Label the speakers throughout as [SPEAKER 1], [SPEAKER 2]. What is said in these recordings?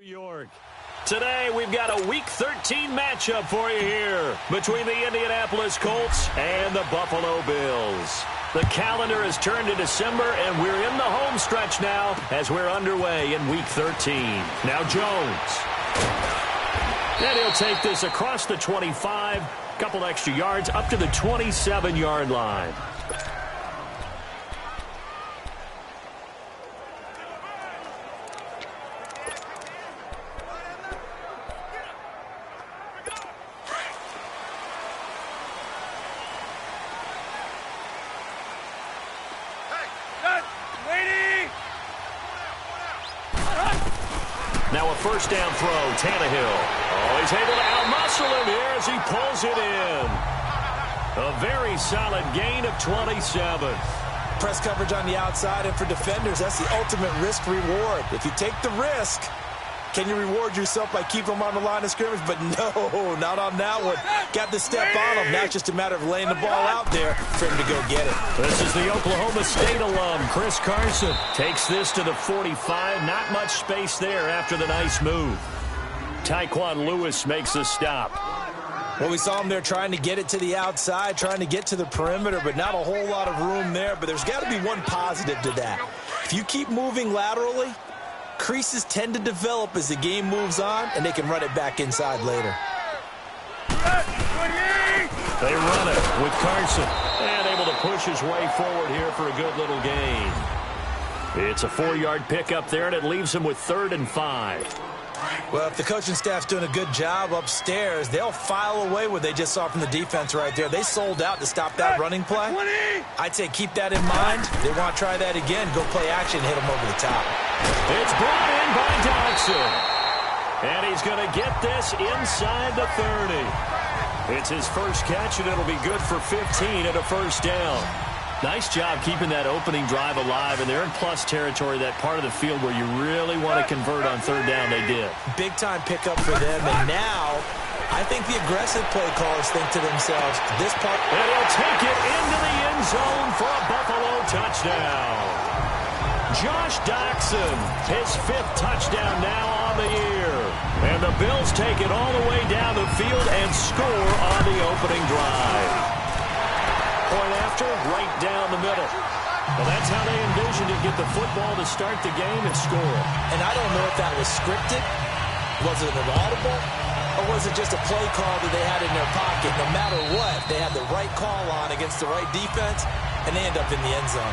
[SPEAKER 1] New York. Today, we've got a Week 13 matchup for you here between the Indianapolis Colts and the Buffalo Bills. The calendar has turned to December, and we're in the home stretch now as we're underway in Week 13. Now Jones. And he'll take this across the 25, couple extra yards, up to the 27-yard line. Now a first down throw, Tannehill. Oh, he's able to outmuscle him here as he pulls it in. A very solid gain of 27.
[SPEAKER 2] Press coverage on the outside, and for defenders, that's the ultimate risk-reward. If you take the risk, can you reward yourself by keeping them on the line of scrimmage? But no, not on that one. Got the step on him. Now it's just a matter of laying the ball out there for him to go get it.
[SPEAKER 1] This is the Oklahoma State alum, Chris Carson. Takes this to the 45. Not much space there after the nice move. Tyquan Lewis makes the stop.
[SPEAKER 2] Well, we saw him there trying to get it to the outside, trying to get to the perimeter, but not a whole lot of room there. But there's got to be one positive to that. If you keep moving laterally, creases tend to develop as the game moves on, and they can run it back inside later.
[SPEAKER 1] They run it with Carson, and able to push his way forward here for a good little gain. It's a 4-yard pickup there, and it leaves him with 3rd and 5.
[SPEAKER 2] Well, if the coaching staff's doing a good job upstairs, they'll file away what they just saw from the defense right there. They sold out to stop that running play. I'd say keep that in mind. They want to try that again. Go play action, hit them over the top.
[SPEAKER 1] It's brought in by Dodson. And he's going to get this inside the 30. It's his first catch, and it'll be good for 15 at a first down. Nice job keeping that opening drive alive, and they're in plus territory, that part of the field where you really want to convert on 3rd down. They did.
[SPEAKER 2] Big-time pickup for them, and now I think the aggressive play callers think to themselves, this part...
[SPEAKER 1] And he'll take it into the end zone for a Buffalo touchdown. Josh Doctson, his 5th touchdown now on the year. And the Bills take it all the way down the field and score on the opening drive. Point after, right down the middle. Well, that's how they envisioned to get the football to start the game and score.
[SPEAKER 2] And I don't know if that was scripted. Was it an audible? Or was it just a play call that they had in their pocket? No matter what, they had the right call on against the right defense, and they end up in the end zone.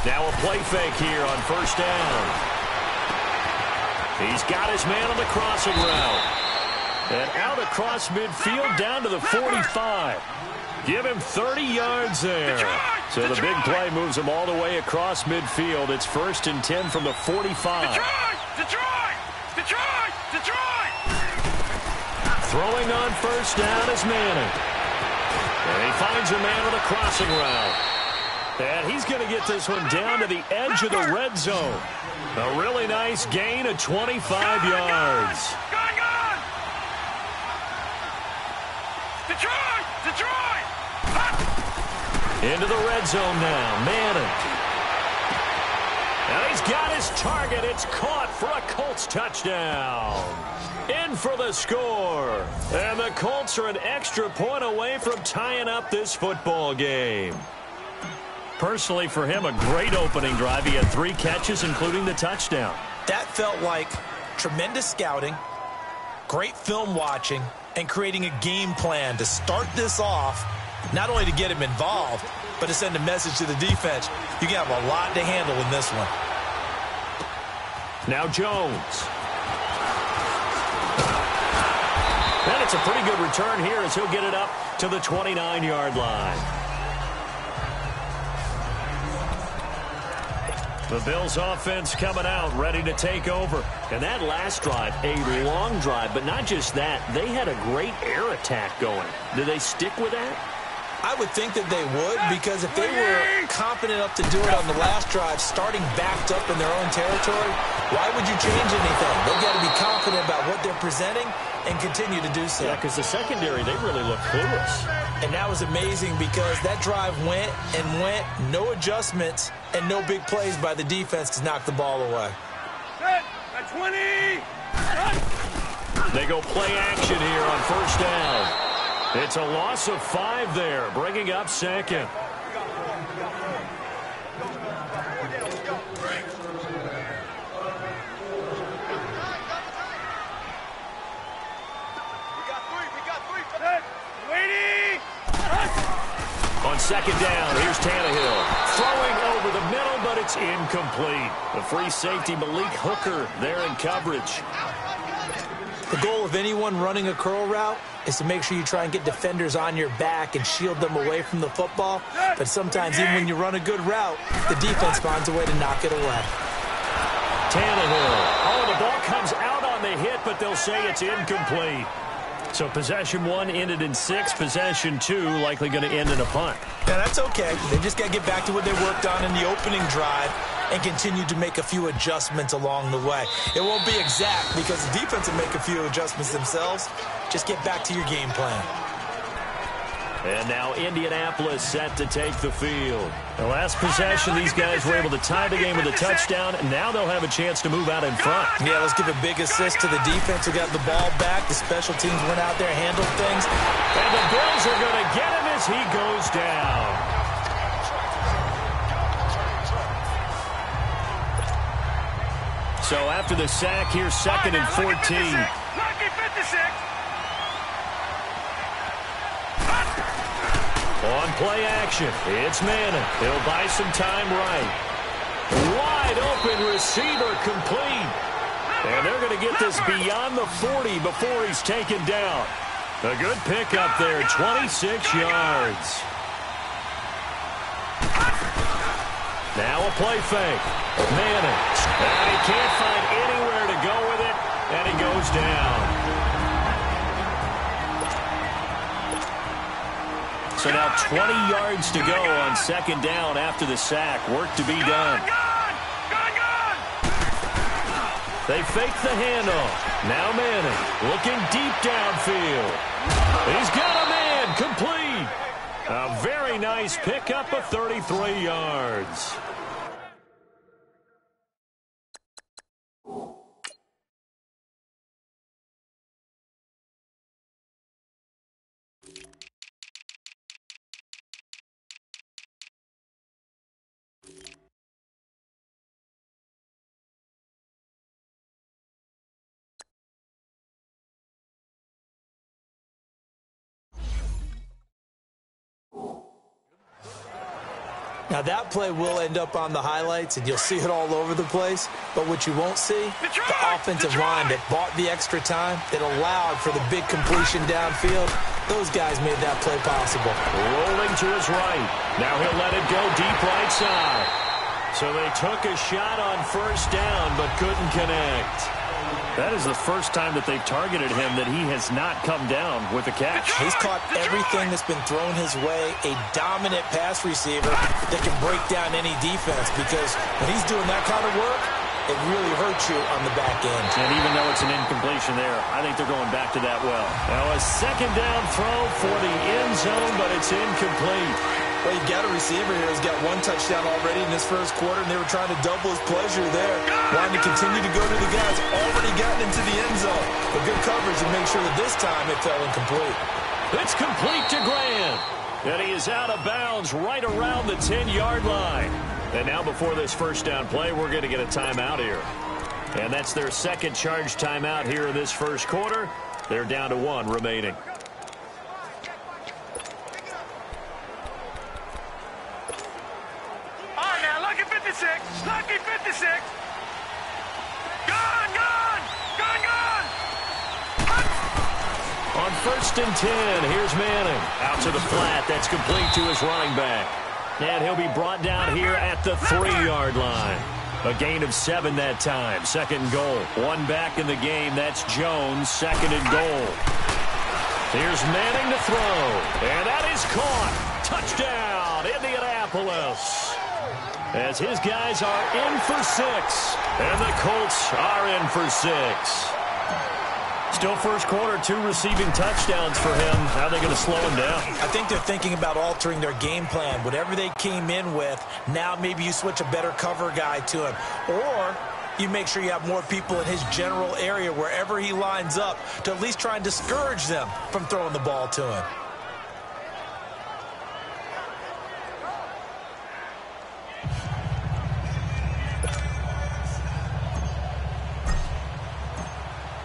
[SPEAKER 1] Now a play fake here on first down. He's got his man on the crossing route. And out across midfield down to the 45. Give him 30 yards there. So the big play moves him all the way across midfield. It's 1st and 10 from the 45. Throwing on first down is Manning. And he finds a man on the crossing route. And he's going to get this one down to the edge of the red zone. A really nice gain of 25 yards. Detroit! Into the red zone now. Manning. And he's got his target. It's caught for a Colts touchdown. In for the score. And the Colts are an extra point away from tying up this football game. Personally, for him, a great opening drive. He had 3 catches, including the touchdown.
[SPEAKER 2] That felt like tremendous scouting, great film watching, and creating a game plan to start this off, not only to get him involved, but to send a message to the defense. You can have a lot to handle in this one.
[SPEAKER 1] Now Jones. And it's a pretty good return here as he'll get it up to the 29-yard line. The Bills offense coming out, ready to take over. And that last drive, a long drive, but not just that. They had a great air attack going. Do they stick with that?
[SPEAKER 2] I would think that they would, because if they were confident enough to do it on the last drive, starting backed up in their own territory, why would you change anything? They've got to be confident about what they're presenting and continue to do so.
[SPEAKER 1] Yeah, because the secondary, they really look clueless.
[SPEAKER 2] And that was amazing because that drive went and went, no adjustments, and no big plays by the defense to knock the ball away.
[SPEAKER 3] Set at 20.
[SPEAKER 1] They go play action here on first down. It's a loss of 5 there, bringing up second. On second down, here's Tannehill. Throwing over the middle, but it's incomplete. The free safety, Malik Hooker, there in coverage.
[SPEAKER 2] The goal of anyone running a curl route is to make sure you try and get defenders on your back and shield them away from the football. But sometimes even when you run a good route, the defense finds a way to knock it away.
[SPEAKER 1] Tannehill. Oh, the ball comes out on the hit, but they'll say it's incomplete. So possession 1 ended in 6. Possession 2 likely going to end in a punt.
[SPEAKER 2] Yeah, that's okay. They just got to get back to what they worked on in the opening drive and continue to make a few adjustments along the way. It won't be exact because the defense will make a few adjustments themselves. Just get back to your game plan.
[SPEAKER 1] And now Indianapolis set to take the field. The last possession, these guys were able to tie the game with a touchdown, and now they'll have a chance to move out in front.
[SPEAKER 2] Yeah, let's give a big assist to the defense who got the ball back. The special teams went out there, handled things.
[SPEAKER 1] And the Bills are going to get him as he goes down. So after the sack, here's second and 14.
[SPEAKER 3] Lucky 56.
[SPEAKER 1] On play action, it's Manning. He'll buy some time right. Wide open receiver complete. And they're going to get this beyond the 40 before he's taken down. A good pickup there, 26 yards. Now a play fake. Manning. He can't find anywhere to go with it, and he goes down. So now 20 yards to go on second down after the sack. Work to be done. They fake the handoff. Now Manning looking deep downfield. He's got a man complete. A very nice pickup of 33 yards.
[SPEAKER 2] Now, that play will end up on the highlights, and you'll see it all over the place. But what you won't see, the offensive line that bought the extra time, that allowed for the big completion downfield, those guys made that play possible.
[SPEAKER 1] Rolling to his right. Now he'll let it go deep right side. So they took a shot on first down, but couldn't connect. That is the first time that they've targeted him that he has not come down with a catch.
[SPEAKER 2] He's caught everything that's been thrown his way, a dominant pass receiver that can break down any defense, because when he's doing that kind of work, it really hurts you on the back end.
[SPEAKER 1] And even though it's an incompletion there, I think they're going back to that well. Now a second down throw for the end zone, but it's incomplete.
[SPEAKER 2] Well, you've got a receiver here who's got 1 touchdown already in this first quarter, and they were trying to double his pleasure there. Wanting to continue to go to the guys already gotten into the end zone. But good coverage to make sure that this time it fell incomplete.
[SPEAKER 1] It's complete to Grant. And he is out of bounds right around the 10-yard line. And now before this first down play, we're going to get a timeout here. And that's their second charge timeout here in this first quarter. They're down to 1 remaining.
[SPEAKER 3] Lucky 56. Gone.
[SPEAKER 1] On first and 10, here's Manning. Out to the flat. That's complete to his running back. And he'll be brought down here at the 3-yard line. A gain of 7 that time. Second and goal. 1 back in the game. That's Jones. Second and goal. Here's Manning to throw. And that is caught. Touchdown, Indianapolis. As his guys are in for 6. And the Colts are in for 6. Still first quarter, 2 receiving touchdowns for him. How are they going to slow him down?
[SPEAKER 2] I think they're thinking about altering their game plan. Whatever they came in with, now maybe you switch a better cover guy to him. Or you make sure you have more people in his general area wherever he lines up to at least try and discourage them from throwing the ball to him.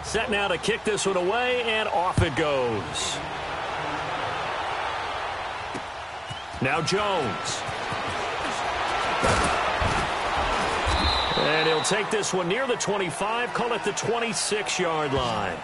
[SPEAKER 1] Set now to kick this one away, and off it goes. Now Jones. And he'll take this one near the 25, call it the 26-yard line.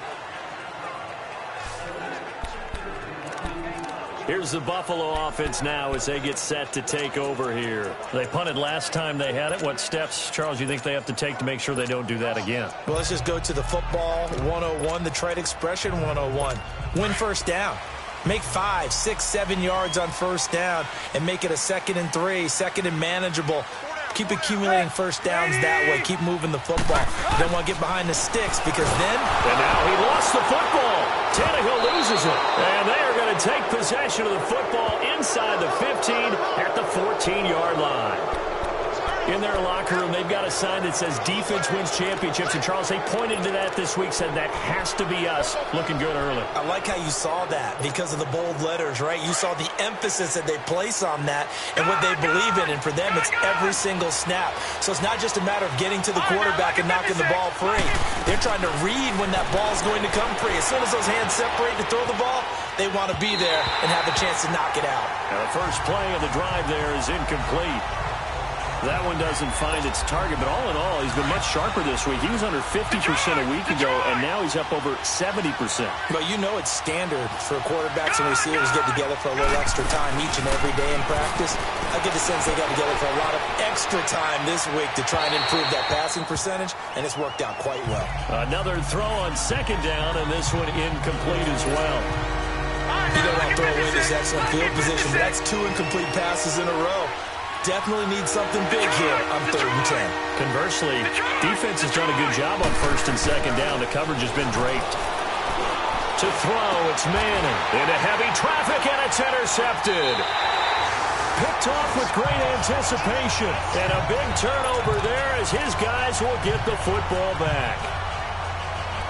[SPEAKER 1] Here's the Buffalo offense now as they get set to take over here. They punted last time they had it. What steps, Charles, you think they have to take to make sure they don't do that again?
[SPEAKER 2] Well, let's just go to the football 101, the trade expression 101. Win first down. Make 5, 6, 7 yards on first down and make it a 2nd and 3, 2nd and manageable. Keep accumulating first downs that way. Keep moving the football. Don't want to get behind the sticks because then...
[SPEAKER 1] And now he lost the football. Tannehill loses it. And they are going to take possession of the football inside the 15 at the 14-yard line. In their locker room, they've got a sign that says defense wins championships. And, Charles, they pointed to that this week, said that has to be us. Looking good early.
[SPEAKER 2] I like how you saw that because of the bold letters, right? You saw the emphasis that they place on that and what they believe in. And for them, it's every single snap. So it's not just a matter of getting to the quarterback and knocking the ball free. They're trying to read when that ball is going to come free. As soon as those hands separate to throw the ball, they want to be there and have a chance to knock it out.
[SPEAKER 1] Now the first play of the drive there is incomplete. That one doesn't find its target, but all in all, he's been much sharper this week. He was under 50% a week ago, and now he's up over 70%.
[SPEAKER 2] But you know it's standard for quarterbacks and receivers get together for a little extra time each and every day in practice. I get the sense they got together for a lot of extra time this week to try and improve that passing percentage, and it's worked out quite well.
[SPEAKER 1] Another throw on second down, and this one incomplete as well.
[SPEAKER 2] You don't want to throw away this excellent field position, but that's 2 incomplete passes in a row. Definitely need something big here on 3rd and 10.
[SPEAKER 1] Conversely, defense has done a good job on 1st and 2nd down. The coverage has been draped. To throw, it's Manning. Into heavy traffic, and it's intercepted. Picked off with great anticipation. And a big turnover there as his guys will get the football back.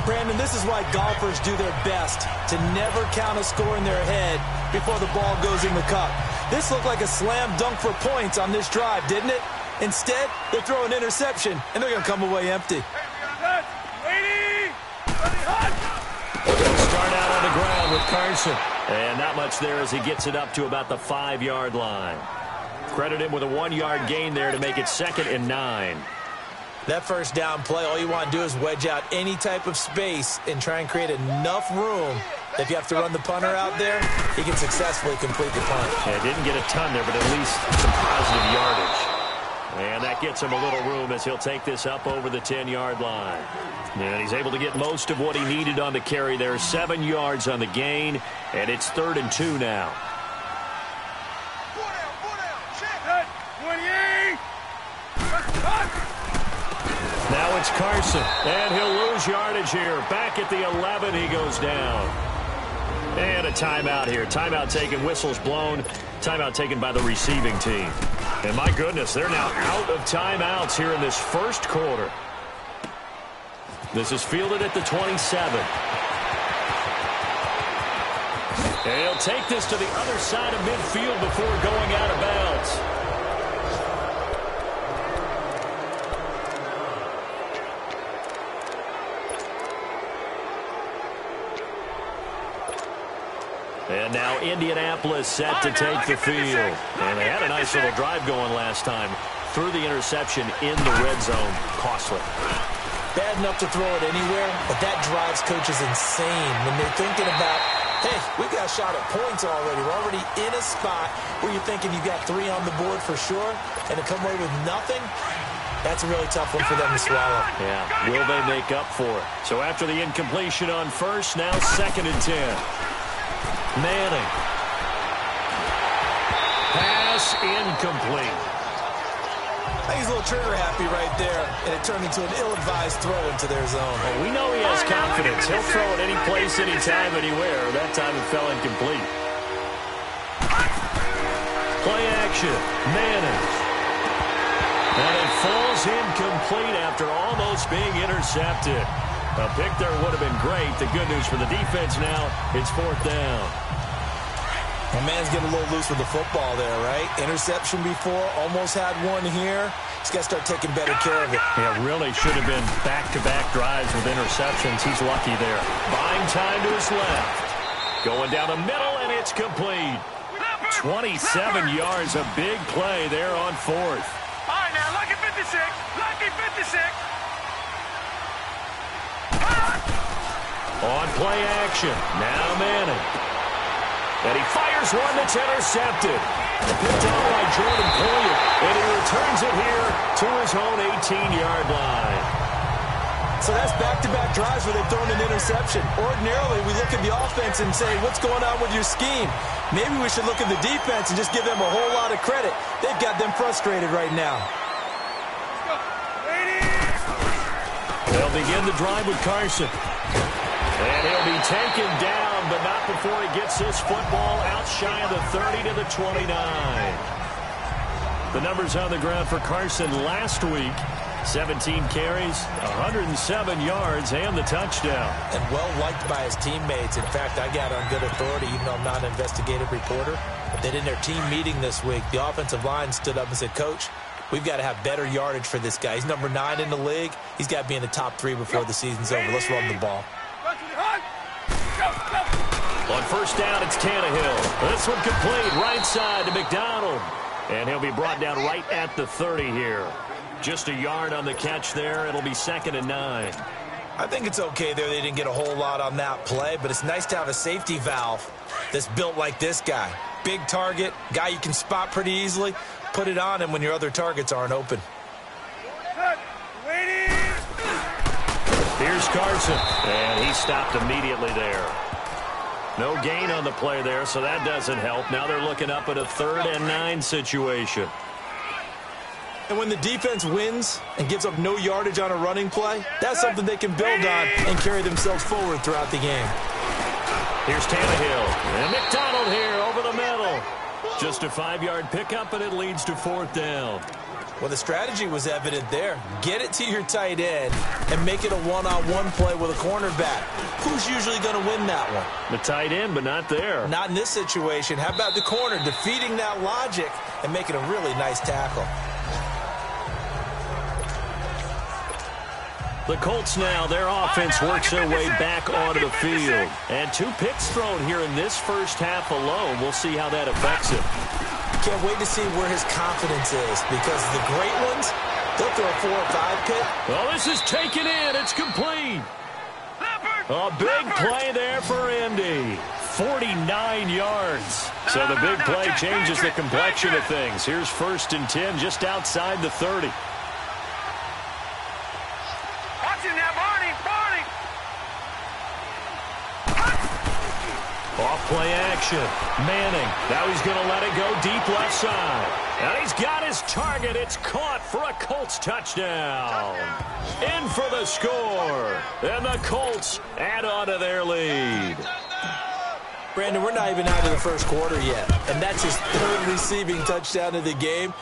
[SPEAKER 2] Brandon, this is why golfers do their best to never count a score in their head before the ball goes in the cup. This looked like a slam dunk for points on this drive, didn't it? Instead, they throw an interception, and they're going to come away empty.
[SPEAKER 1] They'll start out on the ground with Carson. And not much there as he gets it up to about the 5-yard line. Credit him with a 1-yard gain there to make it 2nd and 9.
[SPEAKER 2] That first down play, all you want to do is wedge out any type of space and try and create enough room that if you have to run the punter out there, he can successfully complete the punt.
[SPEAKER 1] Yeah, didn't get a ton there, but at least some positive yardage. And that gets him a little room as he'll take this up over the 10-yard line. And he's able to get most of what he needed on the carry there. 7 yards on the gain, and it's 3rd and 2 now.
[SPEAKER 3] 28.
[SPEAKER 1] Now it's Carson, and he'll lose yardage here. Back at the 11, he goes down. And a timeout here. Timeout taken, whistles blown. Timeout taken by the receiving team. And my goodness, they're now out of timeouts here in this first quarter. This is fielded at the 27. And he'll take this to the other side of midfield before going out of bounds. And now Indianapolis set to take the field. And they had a nice little drive going last time. Threw the interception in the red zone. Costly.
[SPEAKER 2] Bad enough to throw it anywhere, but that drives coaches insane when they're thinking about, hey, we got a shot at points already. We're already in a spot where you're thinking you got 3 on the board for sure, and to come away with nothing, that's a really tough one for them to swallow.
[SPEAKER 1] Yeah, will they make up for it? So after the incompletion on first, now 2nd and 10. Manning. Pass incomplete.
[SPEAKER 2] I think he's a little trigger happy right there, and it turned into an ill-advised throw into their zone.
[SPEAKER 1] Well, we know he has confidence. He'll throw it any place, anytime, anywhere. That time it fell incomplete. Play action. Manning. And it falls incomplete after almost being intercepted. A pick there would have been great. The good news for the defense now, it's 4th down.
[SPEAKER 2] My man's getting a little loose with the football there, right? Interception before, almost had one here. He's got to start taking better care of it.
[SPEAKER 1] Yeah, really should have been back-to-back drives with interceptions. He's lucky there. Buying time to his left. Going down the middle, and it's complete. 27 yards, a big play there on 4th.
[SPEAKER 3] All right, now, lucky 56. Lucky 56.
[SPEAKER 1] On play action. Now Manning. And he fires one that's intercepted. Picked off by Jordan Poyer. And he returns it here to his own 18-yard line.
[SPEAKER 2] So that's back-to-back drives where they've thrown an interception. Ordinarily, we look at the offense and say, what's going on with your scheme? Maybe we should look at the defense and just give them a whole lot of credit. They've got them frustrated right now.
[SPEAKER 1] They'll begin the drive with Carson. And he'll be taken down, but not before he gets this football out shy of the 30 to the 29. The numbers on the ground for Carson last week. 17 carries, 107 yards, and the touchdown.
[SPEAKER 2] And well-liked by his teammates. In fact, I got on good authority, even though I'm not an investigative reporter, that in their team meeting this week, the offensive line stood up and said, Coach, we've got to have better yardage for this guy. He's number 9 in the league. He's got to be in the top 3 before the season's over. Let's run the ball.
[SPEAKER 1] On 1st down, it's Tannehill. This one complete, right side to McDonald. And he'll be brought down right at the 30 here. Just a yard on the catch there. It'll be 2nd and 9.
[SPEAKER 2] I think it's okay there. They didn't get a whole lot on that play, but it's nice to have a safety valve that's built like this guy. Big target, guy you can spot pretty easily. Put it on him when your other targets aren't open.
[SPEAKER 1] Here's Carson, and he stopped immediately there. No gain on the play there, so that doesn't help. Now they're looking up at a 3rd and 9 situation.
[SPEAKER 2] And when the defense wins and gives up no yardage on a running play, that's something they can build on and carry themselves forward throughout the game.
[SPEAKER 1] Here's Tannehill, and McDonald here over the middle. Just a 5-yard pickup, and it leads to 4th down.
[SPEAKER 2] Well, the strategy was evident there. Get it to your tight end and make it a one-on-one play with a cornerback. Who's usually going to win that one?
[SPEAKER 1] The tight end, but not there.
[SPEAKER 2] Not in this situation. How about the corner defeating that logic and making a really nice tackle?
[SPEAKER 1] The Colts now, their offense works their way back onto the field. And 2 picks thrown here in this first half alone. We'll see how that affects him.
[SPEAKER 2] Can't wait to see where his confidence is, because the great ones, they'll throw a 4 or 5 pick.
[SPEAKER 1] Well, this is taken in. It's complete. A big play there for Indy. 49 yards. So the big play changes the complexion of things. Here's 1st and 10 just outside the 30.
[SPEAKER 3] Watching that, Barney.
[SPEAKER 1] Off play action. Manning. Now he's going to let it go deep left side. And he's got his target. It's caught for a Colts touchdown. In for the score. And the Colts add on to their lead.
[SPEAKER 2] Brandon, we're not even out of the first quarter yet. And that's his 3rd receiving touchdown of the game.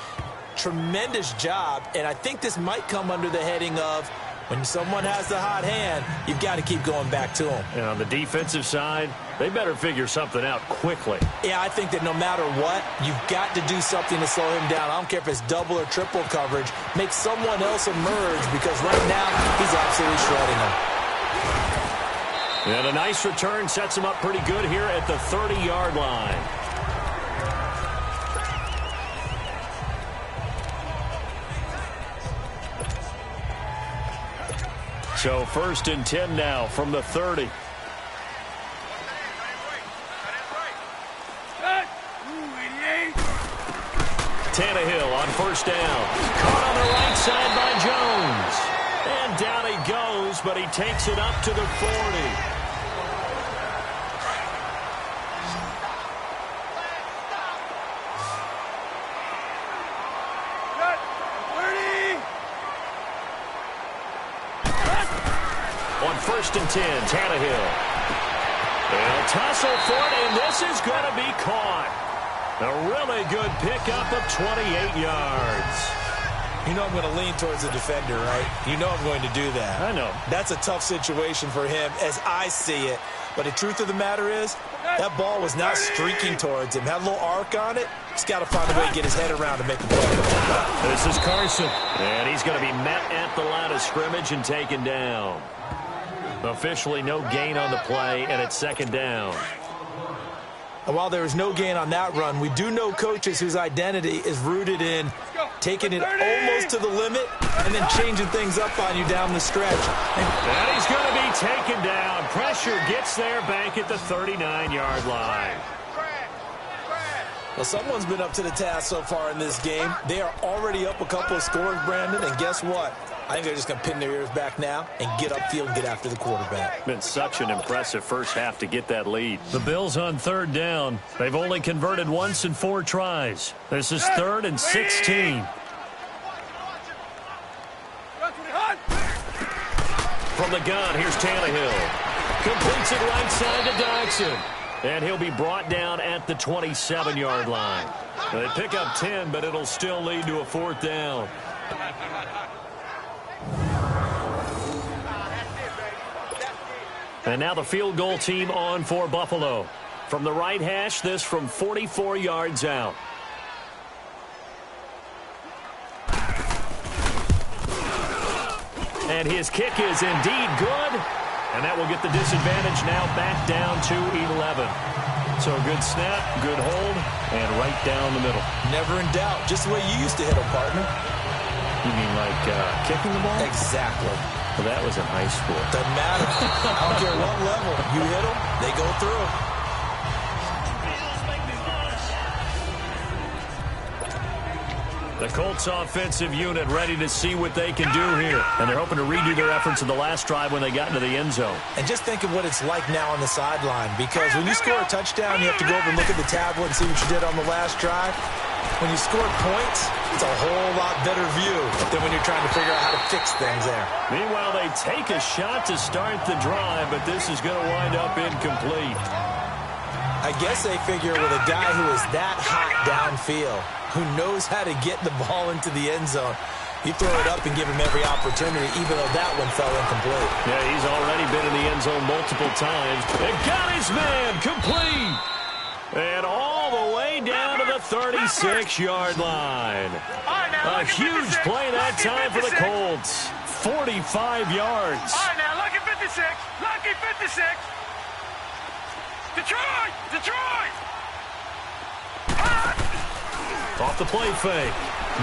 [SPEAKER 2] Tremendous job. And I think this might come under the heading of, when someone has the hot hand, you've got to keep going back to them.
[SPEAKER 1] And on the defensive side, they better figure something out quickly.
[SPEAKER 2] Yeah, I think that no matter what, you've got to do something to slow him down. I don't care if it's double or triple coverage. Make someone else emerge, because right now he's absolutely shredding him.
[SPEAKER 1] And a nice return sets him up pretty good here at the 30-yard line. So 1st and 10 now from the 30. Tannehill on 1st down. Caught on the right side by Jones. And down he goes, but he takes it up to the 40. first and 10. Tannehill. They'll tussle for it, and this is going to be caught. A really good pickup of 28 yards.
[SPEAKER 2] You know I'm going to lean towards the defender, right? You know I'm going to do that.
[SPEAKER 1] I know.
[SPEAKER 2] That's a tough situation for him as I see it. But the truth of the matter is, that ball was not streaking towards him. Had a little arc on it. He's got to find a way to get his head around to make the play.
[SPEAKER 1] This is Carson. And he's going to be met at the line of scrimmage and taken down. Officially no gain on the play, and it's second down.
[SPEAKER 2] And while there is no gain on that run, we do know coaches whose identity is rooted in taking it almost to the limit and then changing things up on you down the stretch.
[SPEAKER 1] And he's going to be taken down. Pressure gets there back at the 39-yard line.
[SPEAKER 2] Well, someone's been up to the task so far in this game. They are already up a couple of scores, Brandon, and guess what? I think they're just going to pin their ears back now and get upfield and get after the quarterback.
[SPEAKER 1] Been such an impressive first half to get that lead. The Bills on third down. They've only converted once in 4 tries. This is 3rd and 16. From the gun, here's Tannehill. Completes it right side to Dodson. And he'll be brought down at the 27-yard line. They pick up 10, but it'll still lead to a 4th down. And now the field goal team on for Buffalo. From the right hash, this from 44 yards out. And his kick is indeed good. And that will get the disadvantage now back down to 11. So good snap, good hold, and right down the middle.
[SPEAKER 2] Never in doubt. Just the way you used to hit them, partner.
[SPEAKER 1] You mean like kicking the ball?
[SPEAKER 2] Exactly.
[SPEAKER 1] Well, that was in high school.
[SPEAKER 2] Doesn't matter. I don't care what level. You hit them, they go through.
[SPEAKER 1] The Colts offensive unit ready to see what they can do here. And they're hoping to redo their efforts in the last drive when they got into the end zone.
[SPEAKER 2] And just think of what it's like now on the sideline. Because when you score a touchdown, you have to go over and look at the tablet and see what you did on the last drive. When you score points, it's a whole lot better view than when you're trying to figure out how to fix things there.
[SPEAKER 1] Meanwhile, they take a shot to start the drive, but this is going to wind up incomplete.
[SPEAKER 2] I guess they figure with a guy who is that hot downfield, who knows how to get the ball into the end zone, you throw it up and give him every opportunity, even though that one fell incomplete.
[SPEAKER 1] Yeah, he's already been in the end zone multiple times. And got his man complete. And all the way down to the 36-yard line. A huge play that time for the Colts. 45 yards.
[SPEAKER 3] All right, now, lucky 56. Lucky 56. Detroit! Detroit!
[SPEAKER 1] Off the play fake.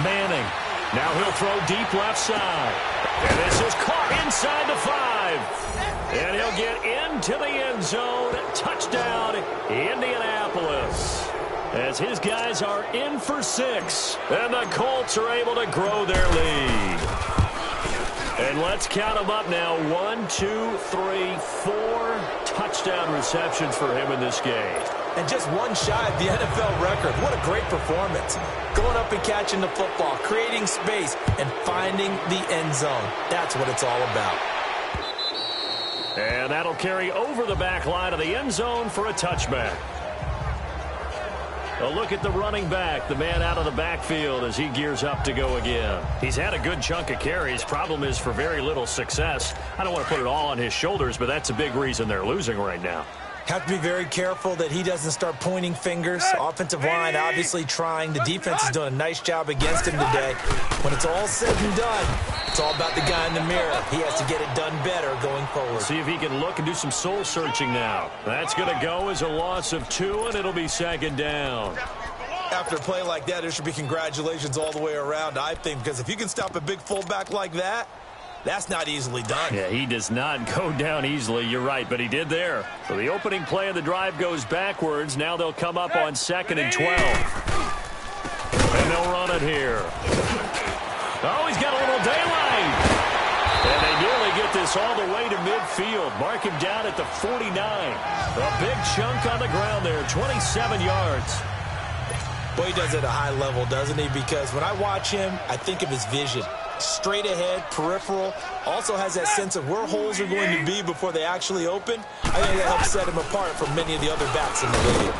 [SPEAKER 1] Manning. Now he'll throw deep left side. And this is caught inside the 5. And he'll get into the end zone. Touchdown, Indianapolis. As his guys are in for 6. And the Colts are able to grow their lead. And let's count them up now. 1, 2, 3, 4 touchdown receptions for him in this game.
[SPEAKER 2] And just one shy of the NFL record. What a great performance. Going up and catching the football, creating space, and finding the end zone. That's what it's all about.
[SPEAKER 1] And that'll carry over the back line of the end zone for a touchback. A look at the running back, the man out of the backfield as he gears up to go again. He's had a good chunk of carries. Problem is for very little success. I don't want to put it all on his shoulders, but that's a big reason they're losing right now.
[SPEAKER 2] Have to be very careful that he doesn't start pointing fingers. Offensive line obviously trying. The defense is doing a nice job against him today. When it's all said and done, it's all about the guy in the mirror. He has to get it done better going forward.
[SPEAKER 1] See if he can look and do some soul searching now. That's going to go as a loss of 2, and it'll be second down.
[SPEAKER 2] After a play like that, there should be congratulations all the way around, I think, because if you can stop a big fullback like that, that's not easily done.
[SPEAKER 1] Yeah, he does not go down easily. You're right, but he did there. So the opening play of the drive goes backwards. Now they'll come up on 2nd and 12. And they'll run it here. Oh, he's got a little daylight. And they nearly get this all the way to midfield. Mark him down at the 49. A big chunk on the ground there, 27 yards.
[SPEAKER 2] Boy, he does it at a high level, doesn't he? Because when I watch him, I think of his vision. straight ahead, peripheral. Also has that sense of where holes are going to be before they actually open. I think that helps set him apart from many of the other bats in the league.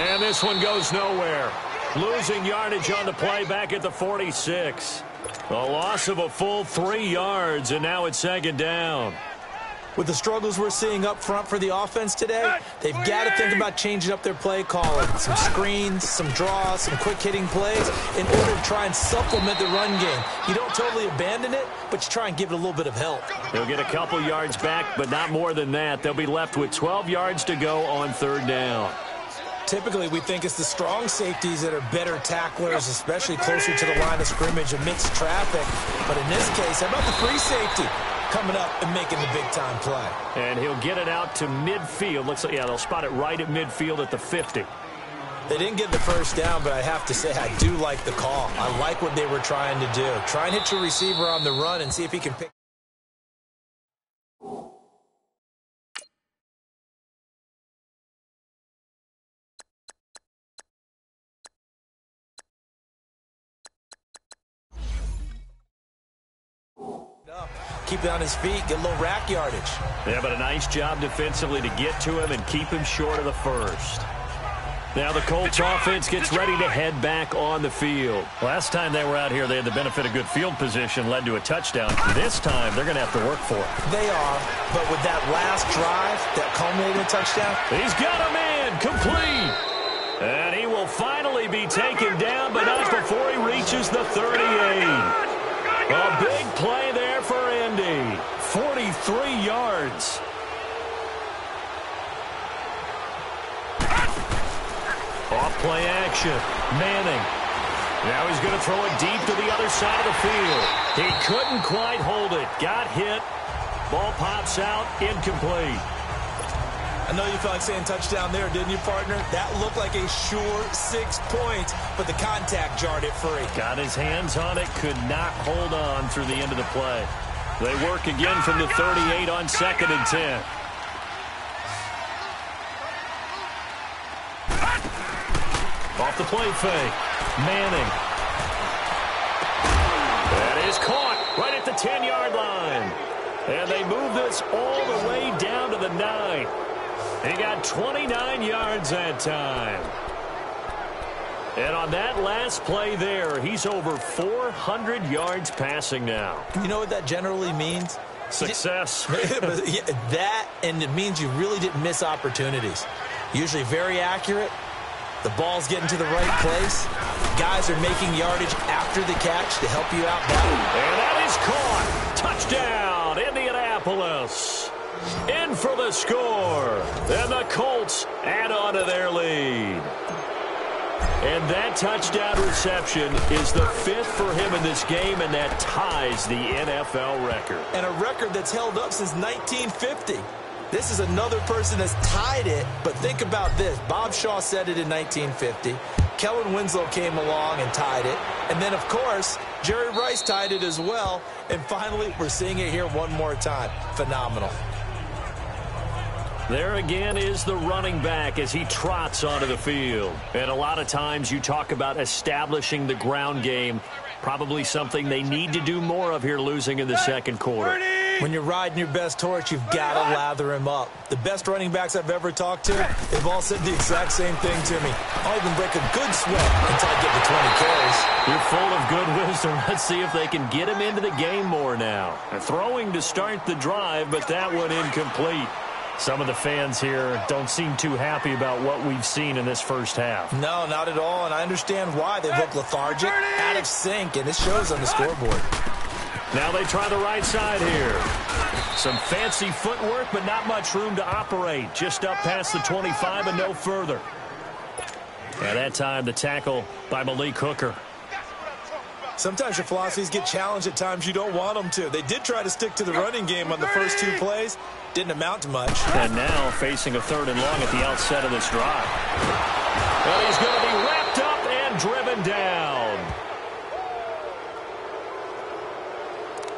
[SPEAKER 1] And this one goes nowhere. Losing yardage on the play back at the 46. A loss of a full 3 yards, and now it's second down.
[SPEAKER 2] With the struggles we're seeing up front for the offense today, they've got to think about changing up their play calling. Some screens, some draws, some quick-hitting plays in order to try and supplement the run game. You don't totally abandon it, but you try and give it a little bit of help.
[SPEAKER 1] They'll get a couple yards back, but not more than that. They'll be left with 12 yards to go on third down.
[SPEAKER 2] Typically, we think it's the strong safeties that are better tacklers, especially closer to the line of scrimmage amidst traffic. But in this case, how about the free safety coming up and making the big-time play?
[SPEAKER 1] And he'll get it out to midfield. Looks like, yeah, they'll spot it right at midfield at the 50.
[SPEAKER 2] They didn't get the first down, but I have to say I do like the call. I like what they were trying to do. Try and hit your receiver on the run and see if he can pick. Keep it on his feet, get a little rack yardage.
[SPEAKER 1] Yeah, but a nice job defensively to get to him and keep him short of the first. Now the Colts offense gets ready to head back on the field. Last time they were out here, they had the benefit of good field position, led to a touchdown. This time, they're going to have to work for it.
[SPEAKER 2] They are, but with that last drive, that culminating touchdown.
[SPEAKER 1] He's got a man, complete. And he will finally be taken down, but not before he reaches the 38. A big play there for Indy. 43 yards. Off play action. Manning. Now he's going to throw it deep to the other side of the field. He couldn't quite hold it. Got hit. Ball pops out. Incomplete.
[SPEAKER 2] I know you felt like saying touchdown there, didn't you, partner? That looked like a sure 6 points, but the contact jarred it free.
[SPEAKER 1] Got his hands on it, could not hold on through the end of the play. They work again from the 38 on 2nd and 10. Off the play fake. Manning. That is caught right at the 10-yard line. And they move this all the way down to the 9. He got 29 yards that time. And on that last play there, he's over 400 yards passing now.
[SPEAKER 2] You know what that generally means?
[SPEAKER 1] Success.
[SPEAKER 2] That, and it means you really didn't miss opportunities. Usually very accurate. The ball's getting to the right place. Guys are making yardage after the catch to help you out better.
[SPEAKER 1] And that is caught. Touchdown, Indianapolis. In for the score. And the Colts add on to their lead. And that touchdown reception is the 5th for him in this game, and that ties the NFL record.
[SPEAKER 2] And a record that's held up since 1950. This is another person that's tied it, but think about this. Bob Shaw said it in 1950. Kellen Winslow came along and tied it. And then, of course, Jerry Rice tied it as well. And finally, we're seeing it here one more time. Phenomenal.
[SPEAKER 1] There again is the running back as he trots onto the field. And a lot of times you talk about establishing the ground game. Probably something they need to do more of here losing in the second quarter.
[SPEAKER 2] When you're riding your best horse, you've got to lather him up. The best running backs I've ever talked to, they've all said the exact same thing to me. I'll even break a good sweat until I get to 20 carries.
[SPEAKER 1] You're full of good wisdom. Let's see if they can get him into the game more now. Throwing to start the drive, but that one incomplete. Some of the fans here don't seem too happy about what we've seen in this first half.
[SPEAKER 2] No, not at all, and I understand why. They look lethargic, out of sync, and it shows on the scoreboard.
[SPEAKER 1] Now they try the right side here. Some fancy footwork, but not much room to operate. Just up past the 25 and no further. At that time, the tackle by Malik Hooker.
[SPEAKER 2] Sometimes your philosophies get challenged at times you don't want them to. They did try to stick to the running game on the first 2 plays. Didn't amount to much.
[SPEAKER 1] And now facing a 3rd and long at the outset of this drive. Well, he's going to be wrapped up and driven down.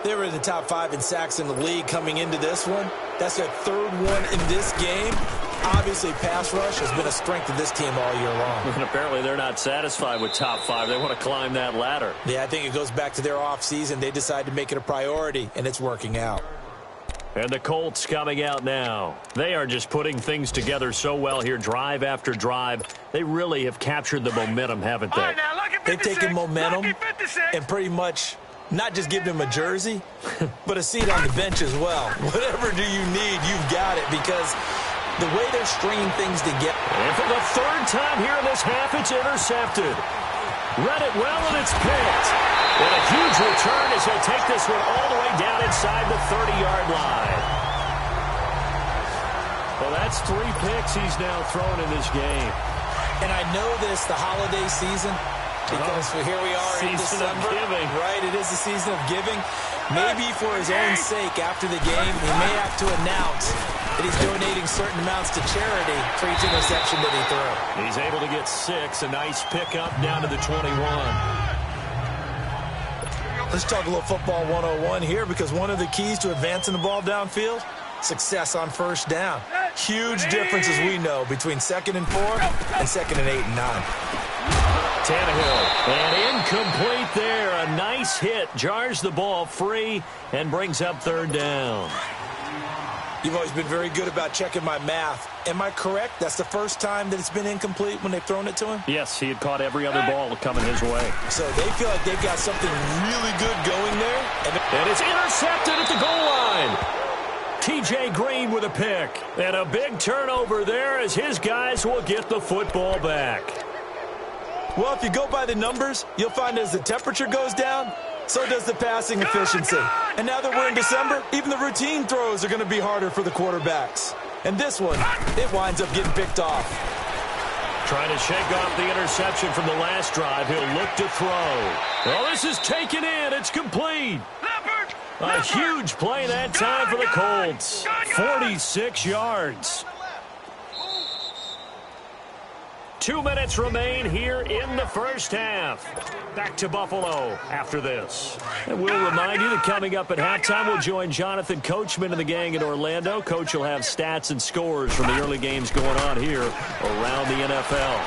[SPEAKER 2] They were in the top 5 in sacks in the league coming into this one. That's their 3rd one in this game. Obviously, pass rush has been a strength of this team all year long.
[SPEAKER 1] And apparently they're not satisfied with top 5. They want to climb that ladder.
[SPEAKER 2] Yeah, I think it goes back to their offseason. They decided to make it a priority, and it's working out.
[SPEAKER 1] And the Colts coming out now. They are just putting things together so well here, drive after drive. They really have captured the momentum, haven't they?
[SPEAKER 2] They've taken momentum and pretty much not just given him a jersey, but a seat on the bench as well. Whatever do you need, you've got it, because the way they're stringing things together.
[SPEAKER 1] And for the 3rd time here in this half, it's intercepted. Read it well, and it's picked. And a huge return as he'll take this one all the way down inside the 30-yard line. Well, that's 3 picks he's now thrown in this game.
[SPEAKER 2] And I know this, the holiday season, because here we are in December. Right, it is the season of giving. Maybe for his own sake, after the game, he may have to announce that he's donating certain amounts to charity for each interception that he threw.
[SPEAKER 1] He's able to get 6, a nice pickup down to the 21.
[SPEAKER 2] Let's talk a little football 101 here, because one of the keys to advancing the ball downfield, success on first down. Huge difference, as we know, between 2nd and 4 and 2nd and 8 and 9.
[SPEAKER 1] Tannehill, and incomplete there. A nice hit, jars the ball free, and brings up 3rd down.
[SPEAKER 2] You've always been very good about checking my math. Am I correct? That's the first time that it's been incomplete when they've thrown it to him?
[SPEAKER 1] Yes, he had caught every other ball coming his way.
[SPEAKER 2] So they feel like they've got something really good going there.
[SPEAKER 1] And it's intercepted at the goal line. T.J. Green with a pick. And a big turnover there as his guys will get the football back.
[SPEAKER 2] Well, if you go by the numbers, you'll find as the temperature goes down, so does the passing efficiency. And now that we're in December, even the routine throws are going to be harder for the quarterbacks. And this one, it winds up getting picked off.
[SPEAKER 1] Trying to shake off the interception from the last drive. He'll look to throw. Well, this is taken in. It's complete. A huge play that time for the Colts. 46 yards. 2 minutes remain here in the first half. Back to Buffalo after this. And we'll remind you that coming up at halftime, we'll join Jonathan Coachman and the gang in Orlando. Coach will have stats and scores from the early games going on here around the NFL.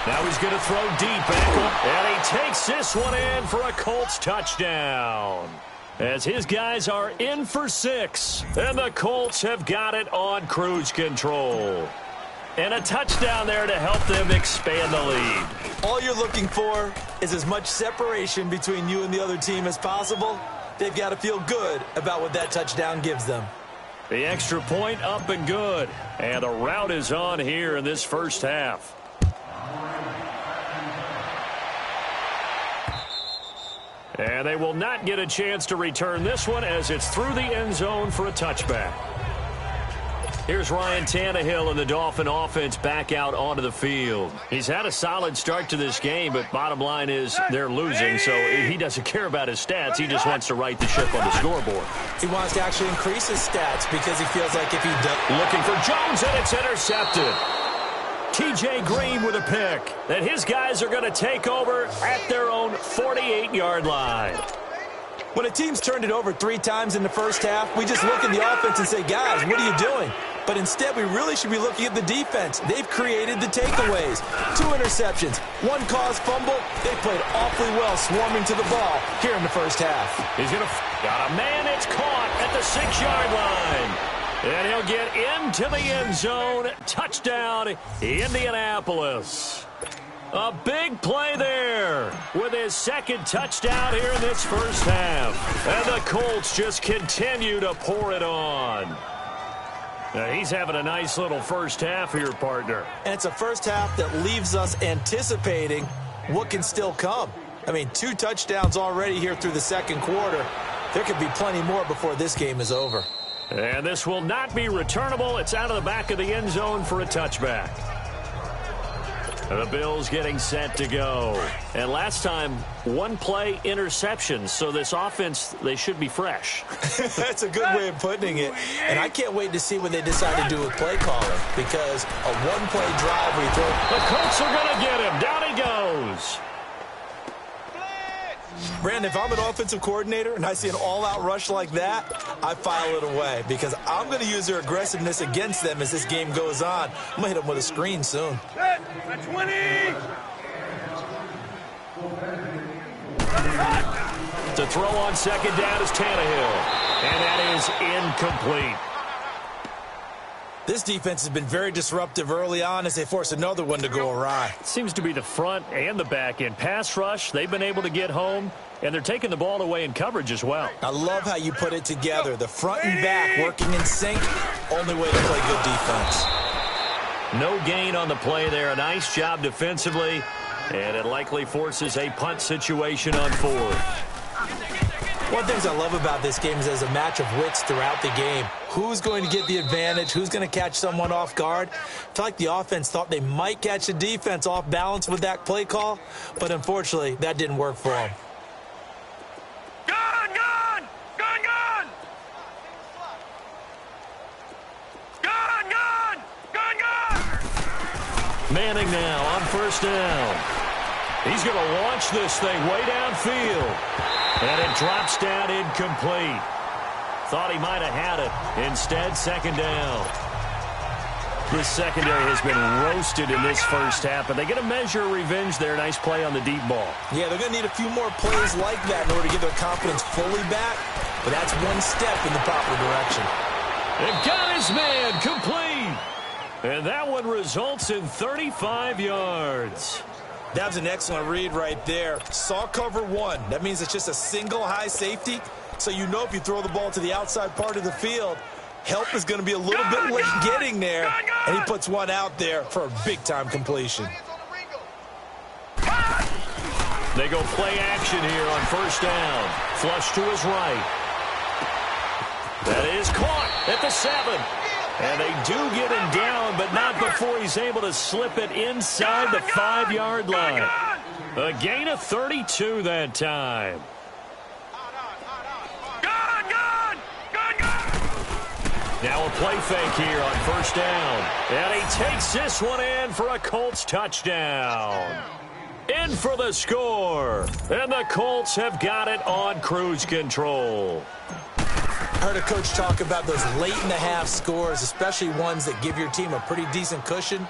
[SPEAKER 1] Now he's going to throw deep, and he takes this one in for a Colts touchdown. As his guys are in for 6, and the Colts have got it on cruise control. And a touchdown there to help them expand the lead.
[SPEAKER 2] All you're looking for is as much separation between you and the other team as possible. They've got to feel good about what that touchdown gives them.
[SPEAKER 1] The extra point up and good. And the route is on here in this first half. And they will not get a chance to return this one as it's through the end zone for a touchback. Here's Ryan Tannehill and the Dolphin offense back out onto the field. He's had a solid start to this game, but bottom line is they're losing, so he doesn't care about his stats. He just wants to right the ship on the scoreboard.
[SPEAKER 2] He wants to actually increase his stats because he feels like if he does.
[SPEAKER 1] Looking for Jones, and it's intercepted. T.J. Green with a pick. And his guys are going to take over at their own 48-yard line.
[SPEAKER 2] When a team's turned it over 3 times in the first half, we just look at the offense and say, guys, what are you doing? But instead, we really should be looking at the defense. They've created the takeaways. 2 interceptions, 1 caused fumble. They played awfully well swarming to the ball here in the first half.
[SPEAKER 1] He's going to got a man. It's caught at the 6-yard line. And he'll get into the end zone. Touchdown, Indianapolis. A big play there with his 2nd touchdown here in this first half. And the Colts just continue to pour it on. Now, he's having a nice little first half here, partner.
[SPEAKER 2] And it's a first half that leaves us anticipating what can still come. I mean, 2 touchdowns already here through the second quarter. There could be plenty more before this game is over.
[SPEAKER 1] And this will not be returnable. It's out of the back of the end zone for a touchback. The Bills getting set to go. And last time, 1 play interception. So this offense, they should be fresh.
[SPEAKER 2] That's a good way of putting it. And I can't wait to see what they decide to do with play calling. Because a 1-play drive where you throw.
[SPEAKER 1] The Colts are going to get him. Down he goes.
[SPEAKER 2] Brandon, if I'm an offensive coordinator and I see an all-out rush like that, I file it away because I'm going to use their aggressiveness against them as this game goes on. I'm going to hit them with a screen soon.
[SPEAKER 3] Set. 20.
[SPEAKER 1] To throw on second down is Tannehill. And that is incomplete.
[SPEAKER 2] This defense has been very disruptive early on as they force another one to go awry.
[SPEAKER 1] Seems to be the front and the back end. Pass rush, they've been able to get home, and they're taking the ball away in coverage as well.
[SPEAKER 2] I love how you put it together. The front and back working in sync. Only way to play good defense.
[SPEAKER 1] No gain on the play there. A nice job defensively, and it likely forces a punt situation on fourth.
[SPEAKER 2] One of the things I love about this game is there's a match of wits throughout the game. Who's going to get the advantage? Who's going to catch someone off guard? I feel like the offense thought they might catch the defense off balance with that play call, but unfortunately, that didn't work for them.
[SPEAKER 3] Gun, gun! Gun, gun! Gun, gun! Gun, gun!
[SPEAKER 1] Manning now on first down. He's going to launch this thing way downfield. And it drops down incomplete. Thought he might have had it. Instead, second down. This secondary has been roasted in this first half, but they get a measure of revenge there. Nice play on the deep ball.
[SPEAKER 2] Yeah, they're going to need a few more plays like that in order to get their confidence fully back, but that's one step in the proper direction.
[SPEAKER 1] And got his man complete. And that one results in 35 yards.
[SPEAKER 2] That was an excellent read right there. Saw cover one. That means it's just a single high safety. So you know if you throw the ball to the outside part of the field, help is going to be a little bit late getting there. And he puts one out there for a big-time completion.
[SPEAKER 1] They go play action here on first down. Flush to his right. That is caught at the 7. And they do get him down, but not before he's able to slip it inside the 5-yard line. A gain of 32 that time. Now a play fake here on first down. And he takes this one in for a Colts touchdown. In for the score. And the Colts have got it on cruise control.
[SPEAKER 2] I heard a coach talk about those late-in-the-half scores, especially ones that give your team a pretty decent cushion.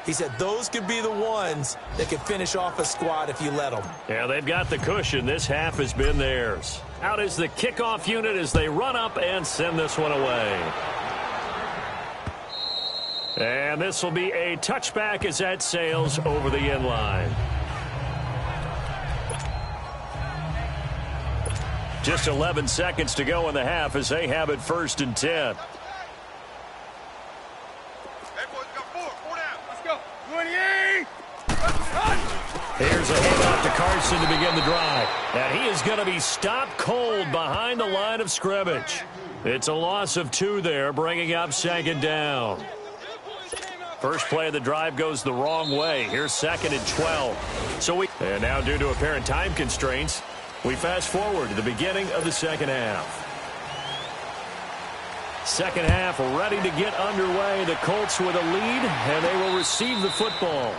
[SPEAKER 2] He said those could be the ones that could finish off a squad if you let them.
[SPEAKER 1] Yeah, they've got the cushion. This half has been theirs. Out is the kickoff unit as they run up and send this one away. And this will be a touchback as that sails over the end line. Just 11 seconds to go in the half as they have it 1st and 10. Here's a handoff to Carson to begin the drive. And he is going to be stopped cold behind the line of scrimmage. It's a loss of 2 there, bringing up second down. First play of the drive goes the wrong way. Here's 2nd and 12. And now due to apparent time constraints, we fast forward to the beginning of the second half. Second half ready to get underway. The Colts with a lead, and they will receive the football.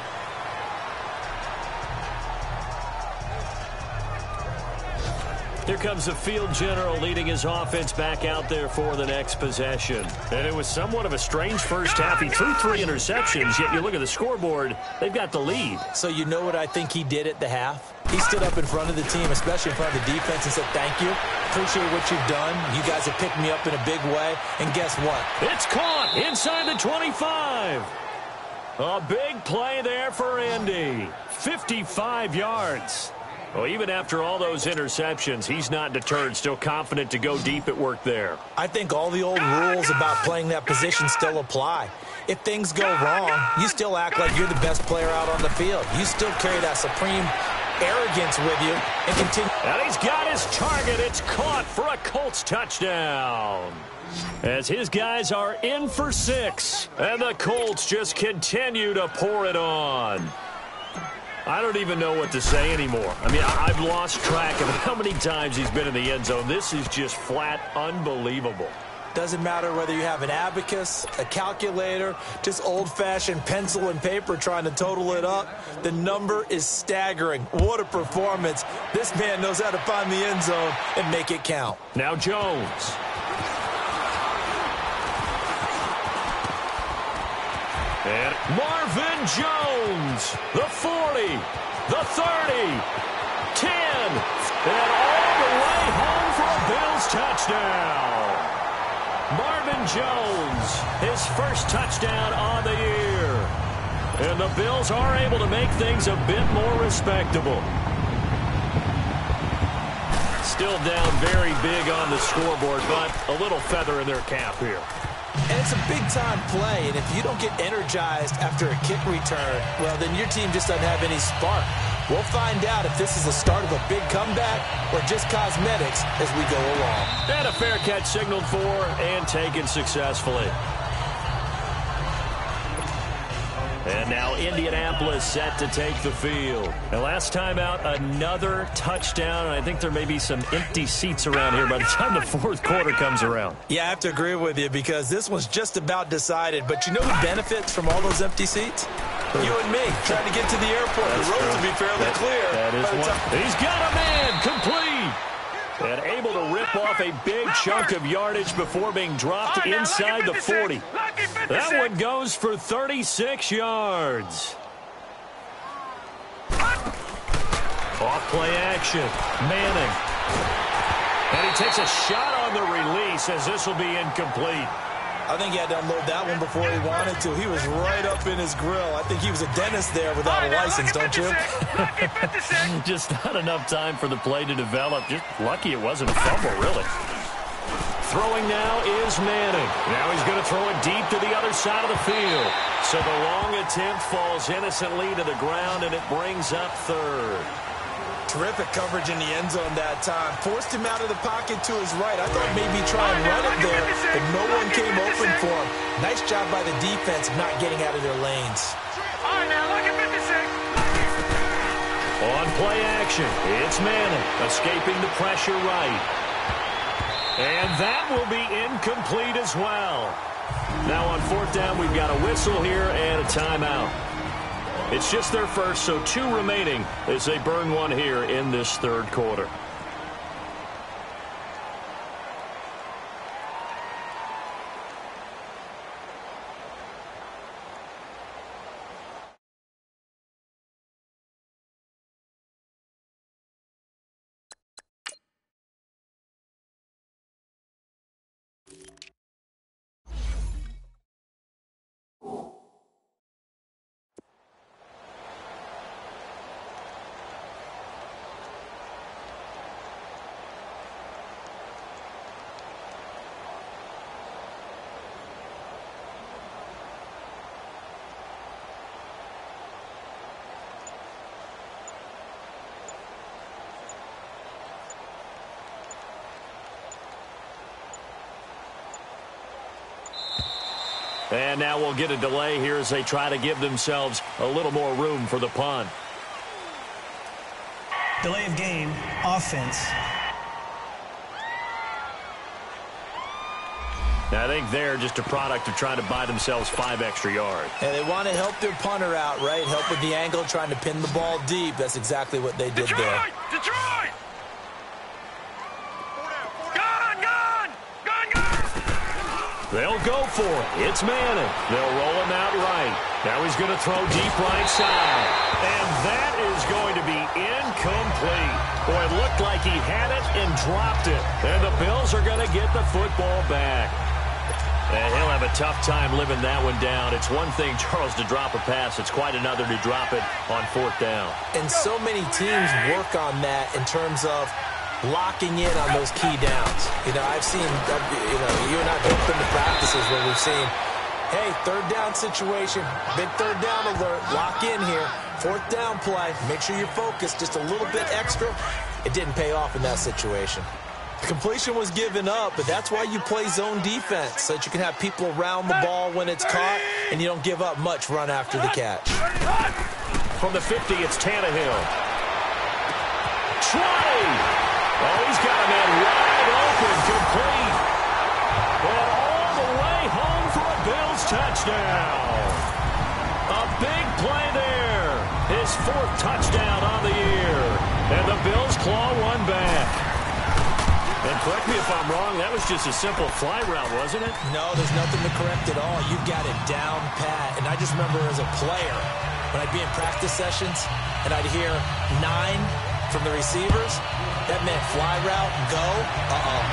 [SPEAKER 1] Here comes the field general leading his offense back out there for the next possession. And it was somewhat of a strange first half. He threw 3 interceptions, yet you look at the scoreboard, they've got the lead.
[SPEAKER 2] So you know what I think he did at the half? He stood up in front of the team, especially in front of the defense, and said, thank you. Appreciate what you've done. You guys have picked me up in a big way. And guess what?
[SPEAKER 1] It's caught inside the 25. A big play there for Indy. 55 yards. Well, even after all those interceptions, he's not deterred, still confident to go deep at work there.
[SPEAKER 2] I think all the old rules about playing that position still apply. If things go wrong, you still act like you're the best player out on the field. You still carry that supreme arrogance with you and continue.
[SPEAKER 1] And he's got his target. It's caught for a Colts touchdown. As his guys are in for 6. And the Colts just continue to pour it on. I don't even know what to say anymore. I mean, I've lost track of how many times he's been in the end zone. This is just flat unbelievable.
[SPEAKER 2] Doesn't matter whether you have an abacus, a calculator, just old-fashioned pencil and paper trying to total it up. The number is staggering. What a performance. This man knows how to find the end zone and make it count.
[SPEAKER 1] Now Jones. And Marvin Jones, the 40, the 30, 10, and all the way home for a Bills touchdown. Marvin Jones, his first touchdown on the year. And the Bills are able to make things a bit more respectable. Still down very big on the scoreboard, but a little feather in their cap here.
[SPEAKER 2] And it's a big-time play, and if you don't get energized after a kick return, well, then your team just doesn't have any spark. We'll find out if this is the start of a big comeback or just cosmetics as we go along.
[SPEAKER 1] And a fair catch signaled for and taken successfully. And now Indianapolis set to take the field. And last time out, another touchdown. And I think there may be some empty seats around here by the time the fourth quarter comes around.
[SPEAKER 2] Yeah, I have to agree with you because this was just about decided. But you know who benefits from all those empty seats? You and me, trying to get to the airport. The roads will be fairly clear.
[SPEAKER 1] That is one. He's got a man complete. And able to rip off a big chunk of yardage before being dropped inside the 40. That one goes for 36 yards. Off play action. Manning. And he takes a shot on the release as this will be incomplete.
[SPEAKER 2] I think he had to unload that one before he wanted to. He was right up in his grill. I think he was a dentist there without a license, don't you?
[SPEAKER 1] Just not enough time for the play to develop. Just lucky it wasn't a fumble, really. Throwing now is Manning. Now he's going to throw it deep to the other side of the field. So the long attempt falls innocently to the ground, and it brings up third.
[SPEAKER 2] Terrific coverage in the end zone that time. Forced him out of the pocket to his right. I thought maybe try and run it there, but no one came open for him. Nice job by the defense not getting out of their lanes.
[SPEAKER 3] All right, now look at 56.
[SPEAKER 1] On play action, it's Manning escaping the pressure right. And that will be incomplete as well. Now on fourth down, we've got a whistle here and a timeout. It's just their first, so 2 remaining as they burn one here in this third quarter. And now we'll get a delay here as they try to give themselves a little more room for the punt.
[SPEAKER 4] Delay of game, offense.
[SPEAKER 1] Now, I think they're just a product of trying to buy themselves 5 extra yards.
[SPEAKER 2] And they want to help their punter out, right? Help with the angle, trying to pin the ball deep. That's exactly what they did there.
[SPEAKER 3] Detroit!
[SPEAKER 1] They'll go for it. It's Manning. They'll roll him out right. Now he's going to throw deep right side. And that is going to be incomplete. Boy, it looked like he had it and dropped it. And the Bills are going to get the football back. And he'll have a tough time living that one down. It's one thing, Charles, to drop a pass. It's quite another to drop it on fourth down.
[SPEAKER 2] And so many teams work on that in terms of locking in on those key downs. You know, I've seen, you and I both been to practices where we've seen, hey, third down situation, big third down alert, lock in here, fourth down play, make sure you're focused just a little bit extra. It didn't pay off in that situation. The completion was given up, but that's why you play zone defense, so that you can have people around the ball when it's caught, and you don't give up much run after the catch.
[SPEAKER 1] From the 50, it's Tannehill. Trey! Oh, he's got a man wide open, complete. And touchdown. A big play there. His 4th touchdown on the year. And the Bills claw one back. And correct me if I'm wrong, that was just a simple fly route, wasn't it?
[SPEAKER 2] No, there's nothing to correct at all. You've got it down pat. And I just remember as a player, when I'd be in practice sessions and I'd hear 9 from the receivers, that meant fly route, go,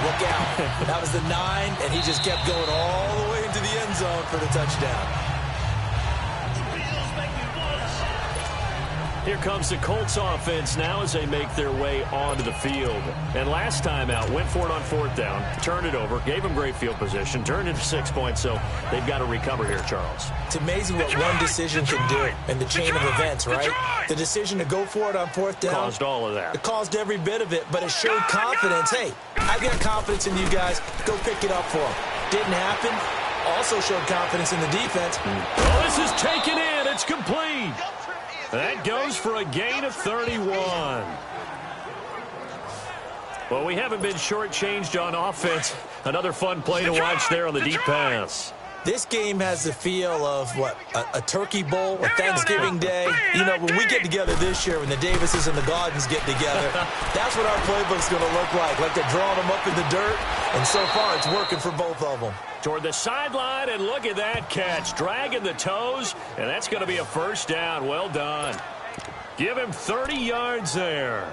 [SPEAKER 2] look out. That was the 9, and he just kept going all the way into the end zone for the touchdown.
[SPEAKER 1] Here comes the Colts offense now as they make their way onto the field. And last time out, went for it on 4th down, turned it over, gave them great field position, turned it to 6 points, so they've got to recover here, Charles.
[SPEAKER 2] It's amazing what one decision can do in the chain of events, right? The decision to go for it on 4th down.
[SPEAKER 1] Caused all of that.
[SPEAKER 2] It caused every bit of it, but it showed confidence. Hey, I've got confidence in you guys. Go pick it up for them. Didn't happen. Also showed confidence in the defense.
[SPEAKER 1] Oh, this is taken in. It's complete. That goes for a gain of 31. Well, we haven't been shortchanged on offense. Another fun play to watch there on the deep pass.
[SPEAKER 2] This game has the feel of, what, a turkey bowl, a Thanksgiving Day. You know, when we get together this year, when the Davises and the Gaudens get together, that's what our playbook's going to look like they're drawing them up in the dirt. And so far, it's working for both of them.
[SPEAKER 1] Toward the sideline, and look at that catch. Dragging the toes, and that's going to be a 1st down. Well done. Give him 30 yards there.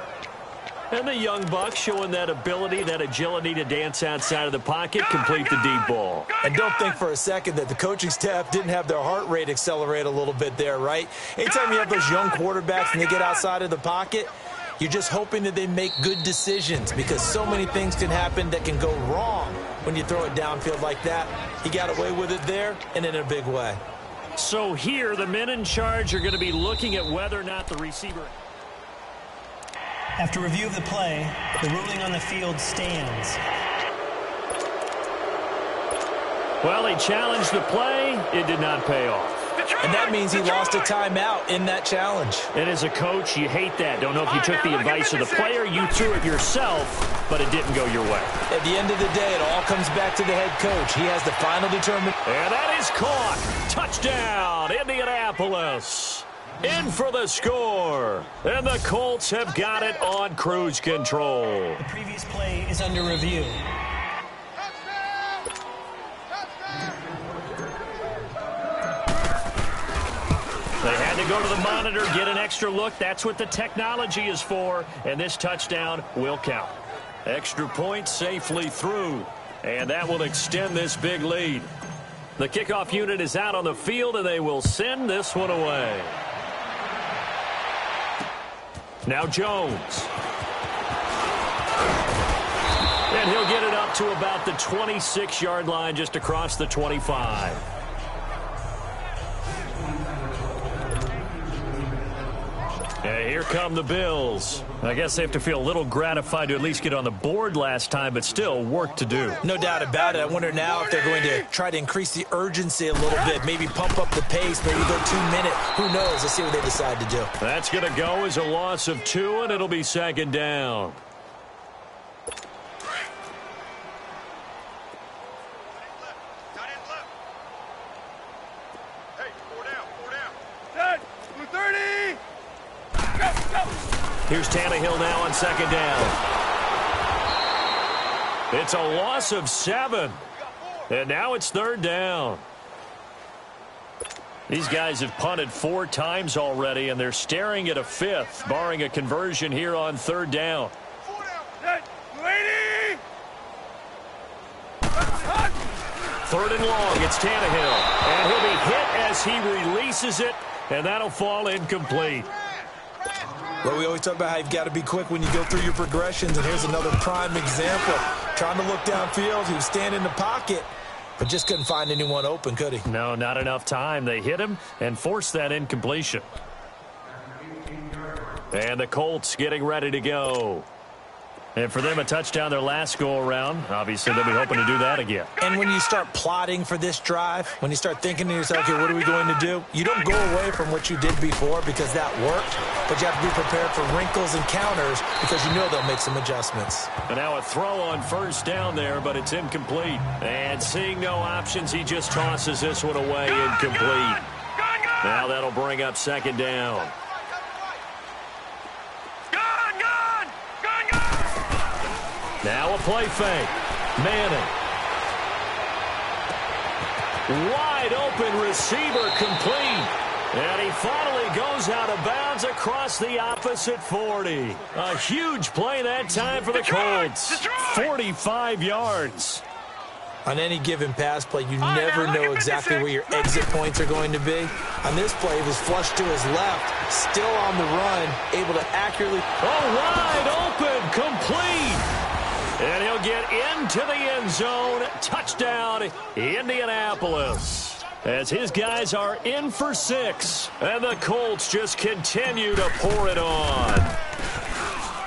[SPEAKER 1] And the young buck showing that ability, that agility to dance outside of the pocket, complete the deep ball.
[SPEAKER 2] And don't think for a second that the coaching staff didn't have their heart rate accelerate a little bit there, right? Anytime you have those young quarterbacks and they get outside of the pocket, you're just hoping that they make good decisions because so many things can happen that can go wrong when you throw it downfield like that. He got away with it there and in a big way.
[SPEAKER 1] So here, the men in charge are going to be looking at whether or not the receiver...
[SPEAKER 4] After review of the play, the ruling on the field stands.
[SPEAKER 1] Well, he challenged the play. It did not pay off.
[SPEAKER 2] And that means he lost a timeout in that challenge.
[SPEAKER 1] And as a coach, you hate that. Don't know if you took the advice of the player. You threw it yourself, but it didn't go your way.
[SPEAKER 2] At the end of the day, it all comes back to the head coach. He has the final determination.
[SPEAKER 1] And that is caught. Touchdown, Indianapolis. In for the score. And the Colts have got it on cruise control.
[SPEAKER 4] The previous play is under review.
[SPEAKER 1] They had to go to the monitor, get an extra look. That's what the technology is for. And this touchdown will count. Extra point safely through. And that will extend this big lead. The kickoff unit is out on the field, and they will send this one away. Now Jones. And he'll get it up to about the 26-yard line, just across the 25. And here come the Bills. I guess they have to feel a little gratified to at least get on the board last time, but still work to do.
[SPEAKER 2] No doubt about it. I wonder now if they're going to try to increase the urgency a little bit, maybe pump up the pace, maybe go 2 minute. Who knows? Let's see what they decide to do.
[SPEAKER 1] That's going to go as a loss of 2, and it'll be 2nd down. Here's Tannehill now on 2nd down. It's a loss of 7. And now it's 3rd down. These guys have punted 4 times already, and they're staring at a 5th, barring a conversion here on 3rd down. 3rd and long, it's Tannehill. And he'll be hit as he releases it, and that'll fall incomplete.
[SPEAKER 2] Well, we always talk about how you've got to be quick when you go through your progressions, and here's another prime example. Trying to look downfield, he was standing in the pocket, but just couldn't find anyone open, could he?
[SPEAKER 1] No, not enough time. They hit him and forced that incompletion. And the Colts getting ready to go. And for them, a touchdown their last go-around. Obviously, they'll be hoping to do that again.
[SPEAKER 2] And when you start plotting for this drive, when you start thinking to yourself, okay, what are we going to do? You don't go away from what you did before because that worked, but you have to be prepared for wrinkles and counters because you know they'll make some adjustments.
[SPEAKER 1] And now a throw on first down there, but it's incomplete. And seeing no options, he just tosses this one away, incomplete. Now that'll bring up second down. Now a play fake. Manning. Wide open receiver complete. And he finally goes out of bounds across the opposite 40. A huge play that time for the Colts. 45 yards.
[SPEAKER 2] On any given pass play, you never know exactly where your exit points are going to be. On this play, he was flushed to his left, still on the run, able to accurately...
[SPEAKER 1] wide open, complete. And he'll get into the end zone. Touchdown, Indianapolis. As his guys are in for 6. And the Colts just continue to pour it on.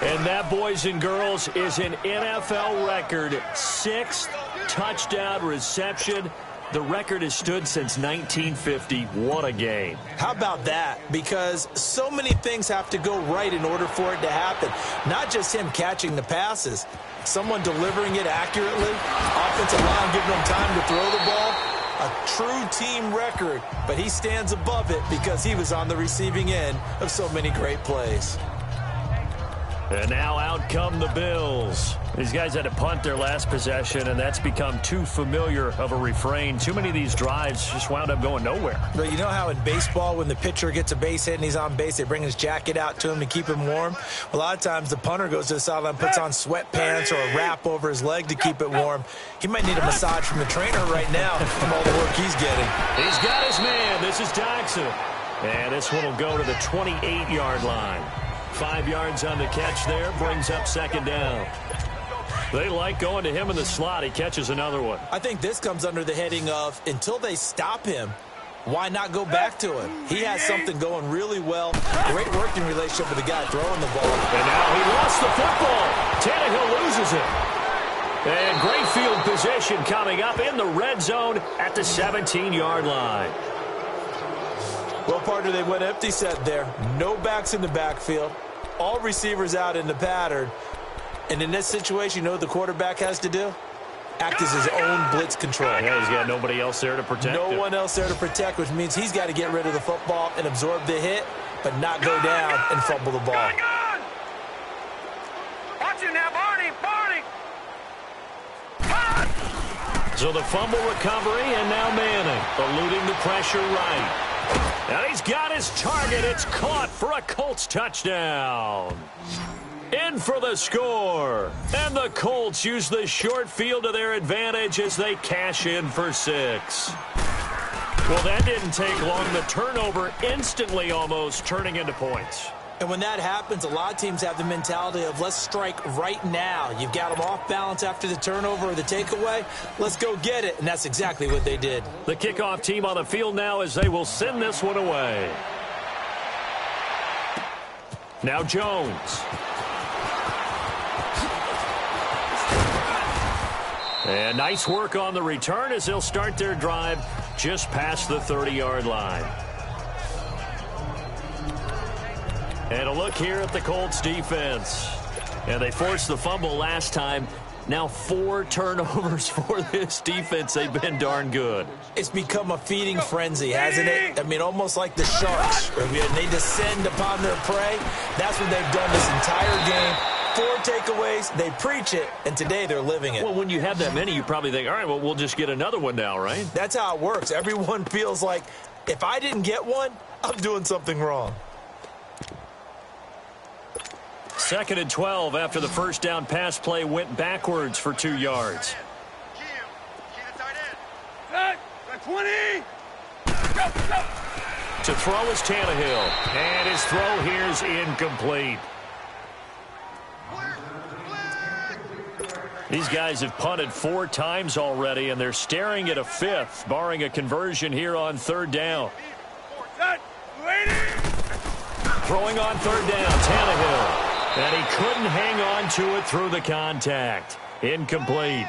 [SPEAKER 1] And that, boys and girls, is an NFL record 6th touchdown reception. The record has stood since 1950. What a game.
[SPEAKER 2] How about that? Because so many things have to go right in order for it to happen. Not just him catching the passes. Someone delivering it accurately. Offensive line giving them time to throw the ball. A true team record. But he stands above it because he was on the receiving end of so many great plays.
[SPEAKER 1] And now out come the Bills. These guys had to punt their last possession, and that's become too familiar of a refrain. Too many of these drives just wound up going nowhere.
[SPEAKER 2] But you know how in baseball, when the pitcher gets a base hit and he's on base, they bring his jacket out to him to keep him warm? A lot of times the punter goes to the sideline, puts on sweatpants or a wrap over his leg to keep it warm. He might need a massage from the trainer right now from all the work he's getting.
[SPEAKER 1] He's got his man. This is Doxson. And this one will go to the 28-yard line. 5 yards on the catch there, brings up second down. They like going to him in the slot. He catches another one.
[SPEAKER 2] I think this comes under the heading of, until they stop him, why not go back to him? He has something going really well. Great working relationship with the guy throwing the ball.
[SPEAKER 1] And now he lost the football. Tannehill loses it. And great field position coming up in the red zone at the 17-yard line.
[SPEAKER 2] Well, partner, they went empty set there. No backs in the backfield. All receivers out in the pattern. And in this situation, you know what the quarterback has to do? Act as his own blitz control.
[SPEAKER 1] Yeah, he's got nobody else there to protect him.
[SPEAKER 2] No one else there to protect, which means he's got to get rid of the football and absorb the hit, but not go down and fumble the ball.
[SPEAKER 3] Watch it now, Barney.
[SPEAKER 1] So the fumble recovery, and now Manning eluding the pressure right. And he's got his target. It's caught for a Colts touchdown. In for the score. And the Colts use the short field to their advantage as they cash in for 6. Well, that didn't take long. The turnover instantly almost turning into points.
[SPEAKER 2] And when that happens, a lot of teams have the mentality of let's strike right now. You've got them off balance after the turnover or the takeaway. Let's go get it. And that's exactly what they did.
[SPEAKER 1] The kickoff team on the field now as they will send this one away. Now Jones. And nice work on the return as they'll start their drive just past the 30-yard line. And a look here at the Colts defense. And they forced the fumble last time. Now 4 turnovers for this defense. They've been darn good.
[SPEAKER 2] It's become a feeding frenzy, hasn't it? I mean, almost like the Sharks. They descend upon their prey. That's what they've done this entire game. 4 takeaways, they preach it, and today they're living it.
[SPEAKER 1] Well, when you have that many, you probably think, all right, well, we'll just get another one now, right?
[SPEAKER 2] That's how it works. Everyone feels like, if I didn't get one, I'm doing something wrong.
[SPEAKER 1] 2nd and 12 after the first down pass play went backwards for 2 yards.
[SPEAKER 3] Got 20.
[SPEAKER 1] To throw is Tannehill. And his throw here is incomplete. These guys have punted 4 times already, and they're staring at a 5th, barring a conversion here on 3rd down. Throwing on 3rd down, Tannehill. And he couldn't hang on to it through the contact. Incomplete.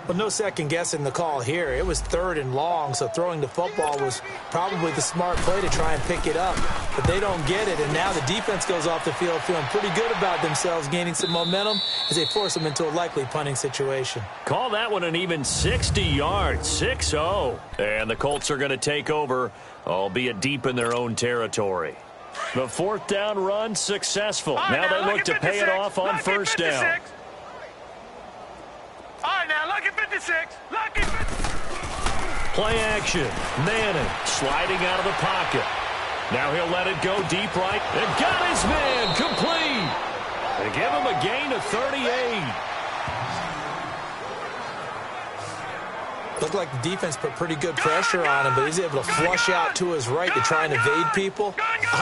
[SPEAKER 2] Well, no second guessing the call here. It was 3rd and long, so throwing the football was probably the smart play to try and pick it up. But they don't get it, and now the defense goes off the field feeling pretty good about themselves, gaining some momentum as they force them into a likely punting situation.
[SPEAKER 1] Call that one an even 60 yards, 6-0. And the Colts are going to take over, albeit deep in their own territory. The 4th down run successful. Now they look to pay it off on 1st down.
[SPEAKER 3] All right, now, lucky 56. Lucky 56.
[SPEAKER 1] Play action. Manning sliding out of the pocket. Now he'll let it go deep right. And got his man complete. They give him a gain of 38.
[SPEAKER 2] Looked like the defense put pretty good pressure on him, but he's able to flush out to his right to try and evade people.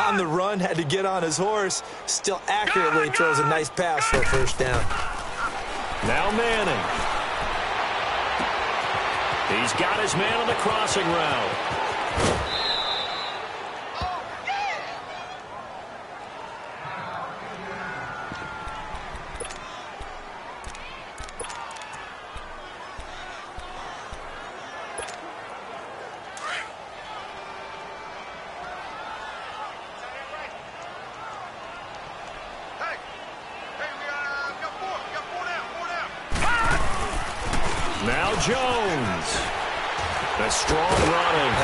[SPEAKER 2] On the run, had to get on his horse. Still accurately throws a nice pass for a 1st down.
[SPEAKER 1] Now Manning. He's got his man on the crossing route. Now Jones. A strong running.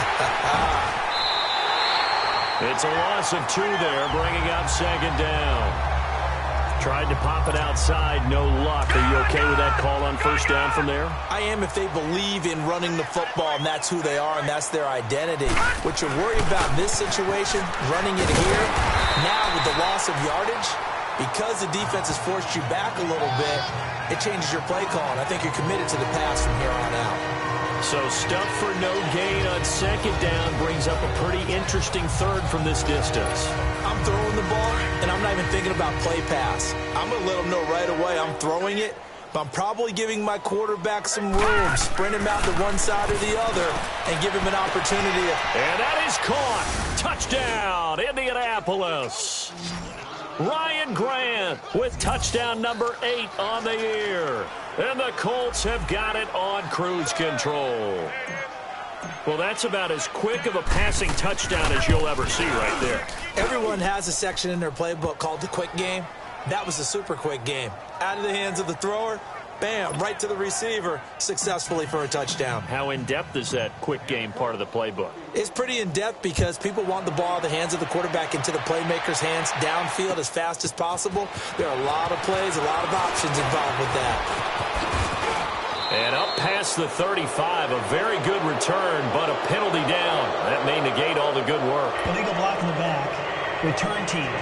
[SPEAKER 1] It's a loss of 2 there, bringing up 2nd down. Tried to pop it outside, no luck. Are you okay with that call on 1st down from there?
[SPEAKER 2] I am if they believe in running the football, and that's who they are, and that's their identity. What you're worried about in this situation, running it here, now with the loss of yardage, because the defense has forced you back a little bit, it changes your play call, and I think you're committed to the pass from here on out.
[SPEAKER 1] So stuff for no gain on 2nd down brings up a pretty interesting 3rd from this distance.
[SPEAKER 2] I'm throwing the ball, and I'm not even thinking about play pass. I'm going to let them know right away I'm throwing it, but I'm probably giving my quarterback some room, sprint him out to one side or the other, and give him an opportunity.
[SPEAKER 1] And that is caught. Touchdown, Indianapolis. Ryan Grant with touchdown number 8 on the year. And the Colts have got it on cruise control. Well, that's about as quick of a passing touchdown as you'll ever see right there.
[SPEAKER 2] Everyone has a section in their playbook called the quick game. That was a super quick game. Out of the hands of the thrower, bam, right to the receiver, successfully for a touchdown.
[SPEAKER 1] How in-depth is that quick game part of the playbook?
[SPEAKER 2] It's pretty in-depth because people want the ball in the hands of the quarterback into the playmaker's hands downfield as fast as possible. There are a lot of plays, a lot of options involved with that.
[SPEAKER 1] And up past the 35, a very good return, but a penalty down. That may negate all the good work.
[SPEAKER 4] Illegal block in the back. Return team.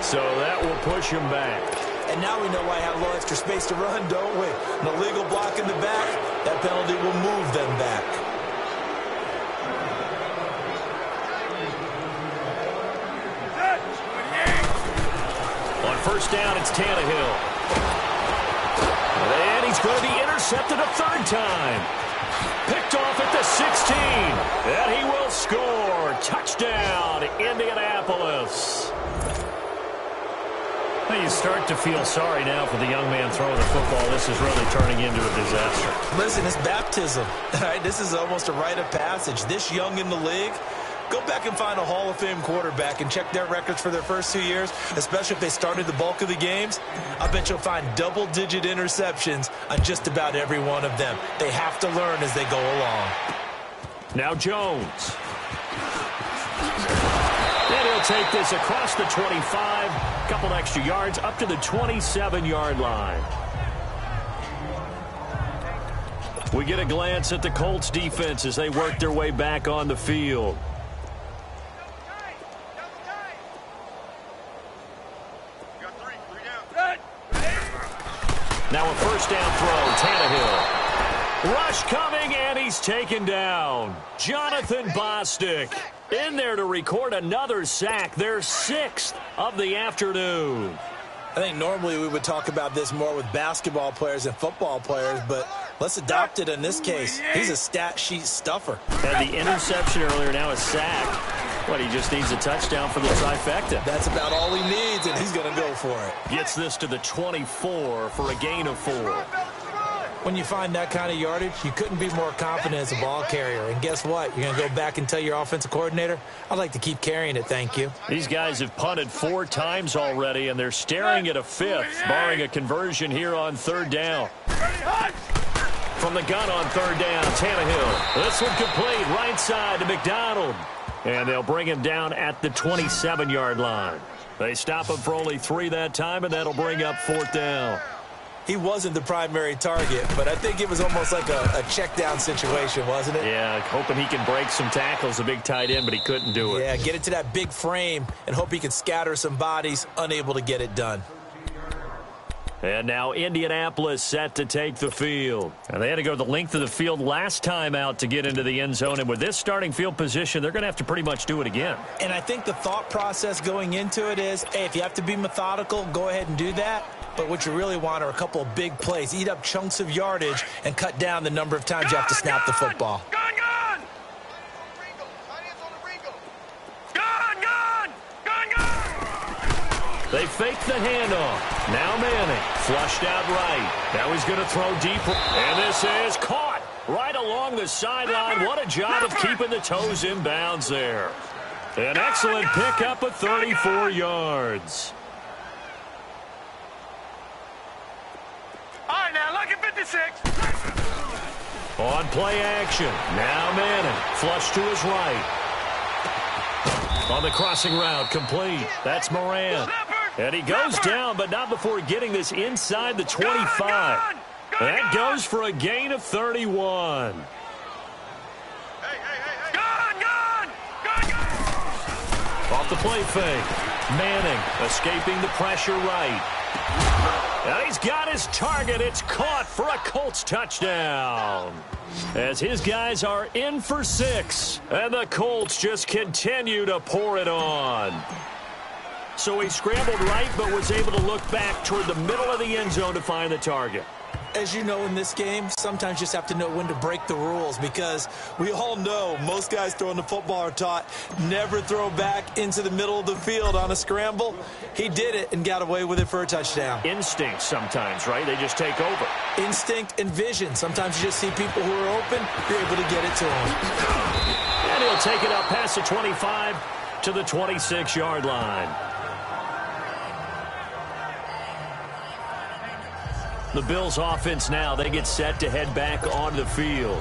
[SPEAKER 1] So that will push him back.
[SPEAKER 2] And now we know why I have a little extra space to run, don't we? An illegal block in the back, that penalty will move them back.
[SPEAKER 1] On 1st down, it's Tannehill. And he's going to be intercepted a 3rd time. Picked off at the 16. And he will score. Touchdown, Indianapolis. Well, you start to feel sorry now for the young man throwing the football. This is really turning into a disaster.
[SPEAKER 2] Listen, it's baptism. All right, this is almost a rite of passage. This young in the league, go back and find a Hall of Fame quarterback and check their records for their first 2 years, especially if they started the bulk of the games. I bet you'll find double-digit interceptions on just about every one of them. They have to learn as they go along.
[SPEAKER 1] Now Jones. And he'll take this across the 25, a couple extra yards, up to the 27-yard line. We get a glance at the Colts defense as they work their way back on the field. Now a 1st down throw, Tannehill. Rush coming, and he's taken down. Jonathan Bostic in there to record another sack, their 6th of the afternoon.
[SPEAKER 2] I think normally we would talk about this more with basketball players and football players, but let's adopt it in this case. He's a stat sheet stuffer.
[SPEAKER 1] Had the interception earlier, now a sack. But he just needs a touchdown for the trifecta.
[SPEAKER 2] That's about all he needs, and he's going to go for it.
[SPEAKER 1] Gets this to the 24 for a gain of 4.
[SPEAKER 2] When you find that kind of yardage, you couldn't be more confident as a ball carrier. And guess what? You're going to go back and tell your offensive coordinator, I'd like to keep carrying it, thank you.
[SPEAKER 1] These guys have punted 4 times already, and they're staring at a 5th, barring a conversion here on 3rd down. From the gun on 3rd down, Tannehill. This one complete, right side to McDonald. And they'll bring him down at the 27-yard line. They stop him for only 3 that time, and that'll bring up 4th down.
[SPEAKER 2] He wasn't the primary target, but I think it was almost like a check down situation, wasn't it?
[SPEAKER 1] Yeah, hoping he can break some tackles, a big tight end, but he couldn't do it.
[SPEAKER 2] Yeah, get it to that big frame and hope he can scatter some bodies, unable to get it done.
[SPEAKER 1] And now Indianapolis set to take the field. And they had to go the length of the field last time out to get into the end zone. And with this starting field position, they're going to have to pretty much do it again.
[SPEAKER 2] And I think the thought process going into it is, hey, if you have to be methodical, go ahead and do that. But what you really want are a couple of big plays. Eat up chunks of yardage and cut down the number of times you have to snap the football.
[SPEAKER 1] They fake the handoff. Now Manning, flushed out right. Now he's going to throw deep. And this is caught right along the sideline. What a job of keeping the toes in bounds there. An excellent pickup of 34 yards.
[SPEAKER 3] All right, now, lucky 56.
[SPEAKER 1] On play action. Now Manning, flush to his right. On the crossing route, complete. That's Moran. And he goes down, but not before getting this inside the 25. That goes for a gain of 31. Off the play fake. Manning escaping the pressure right. And he's got his target. It's caught for a Colts touchdown. As his guys are in for 6. And the Colts just continue to pour it on. So he scrambled right, but was able to look back toward the middle of the end zone to find the target.
[SPEAKER 2] As you know, in this game, sometimes you just have to know when to break the rules, because we all know most guys throwing the football are taught never throw back into the middle of the field on a scramble. He did it and got away with it for a touchdown.
[SPEAKER 1] Instinct sometimes, right? They just take over.
[SPEAKER 2] Instinct and vision. Sometimes you just see people who are open, you're able to get it to them.
[SPEAKER 1] And he'll take it up past the 25 to the 26-yard line. The Bills offense now, they get set to head back onto the field.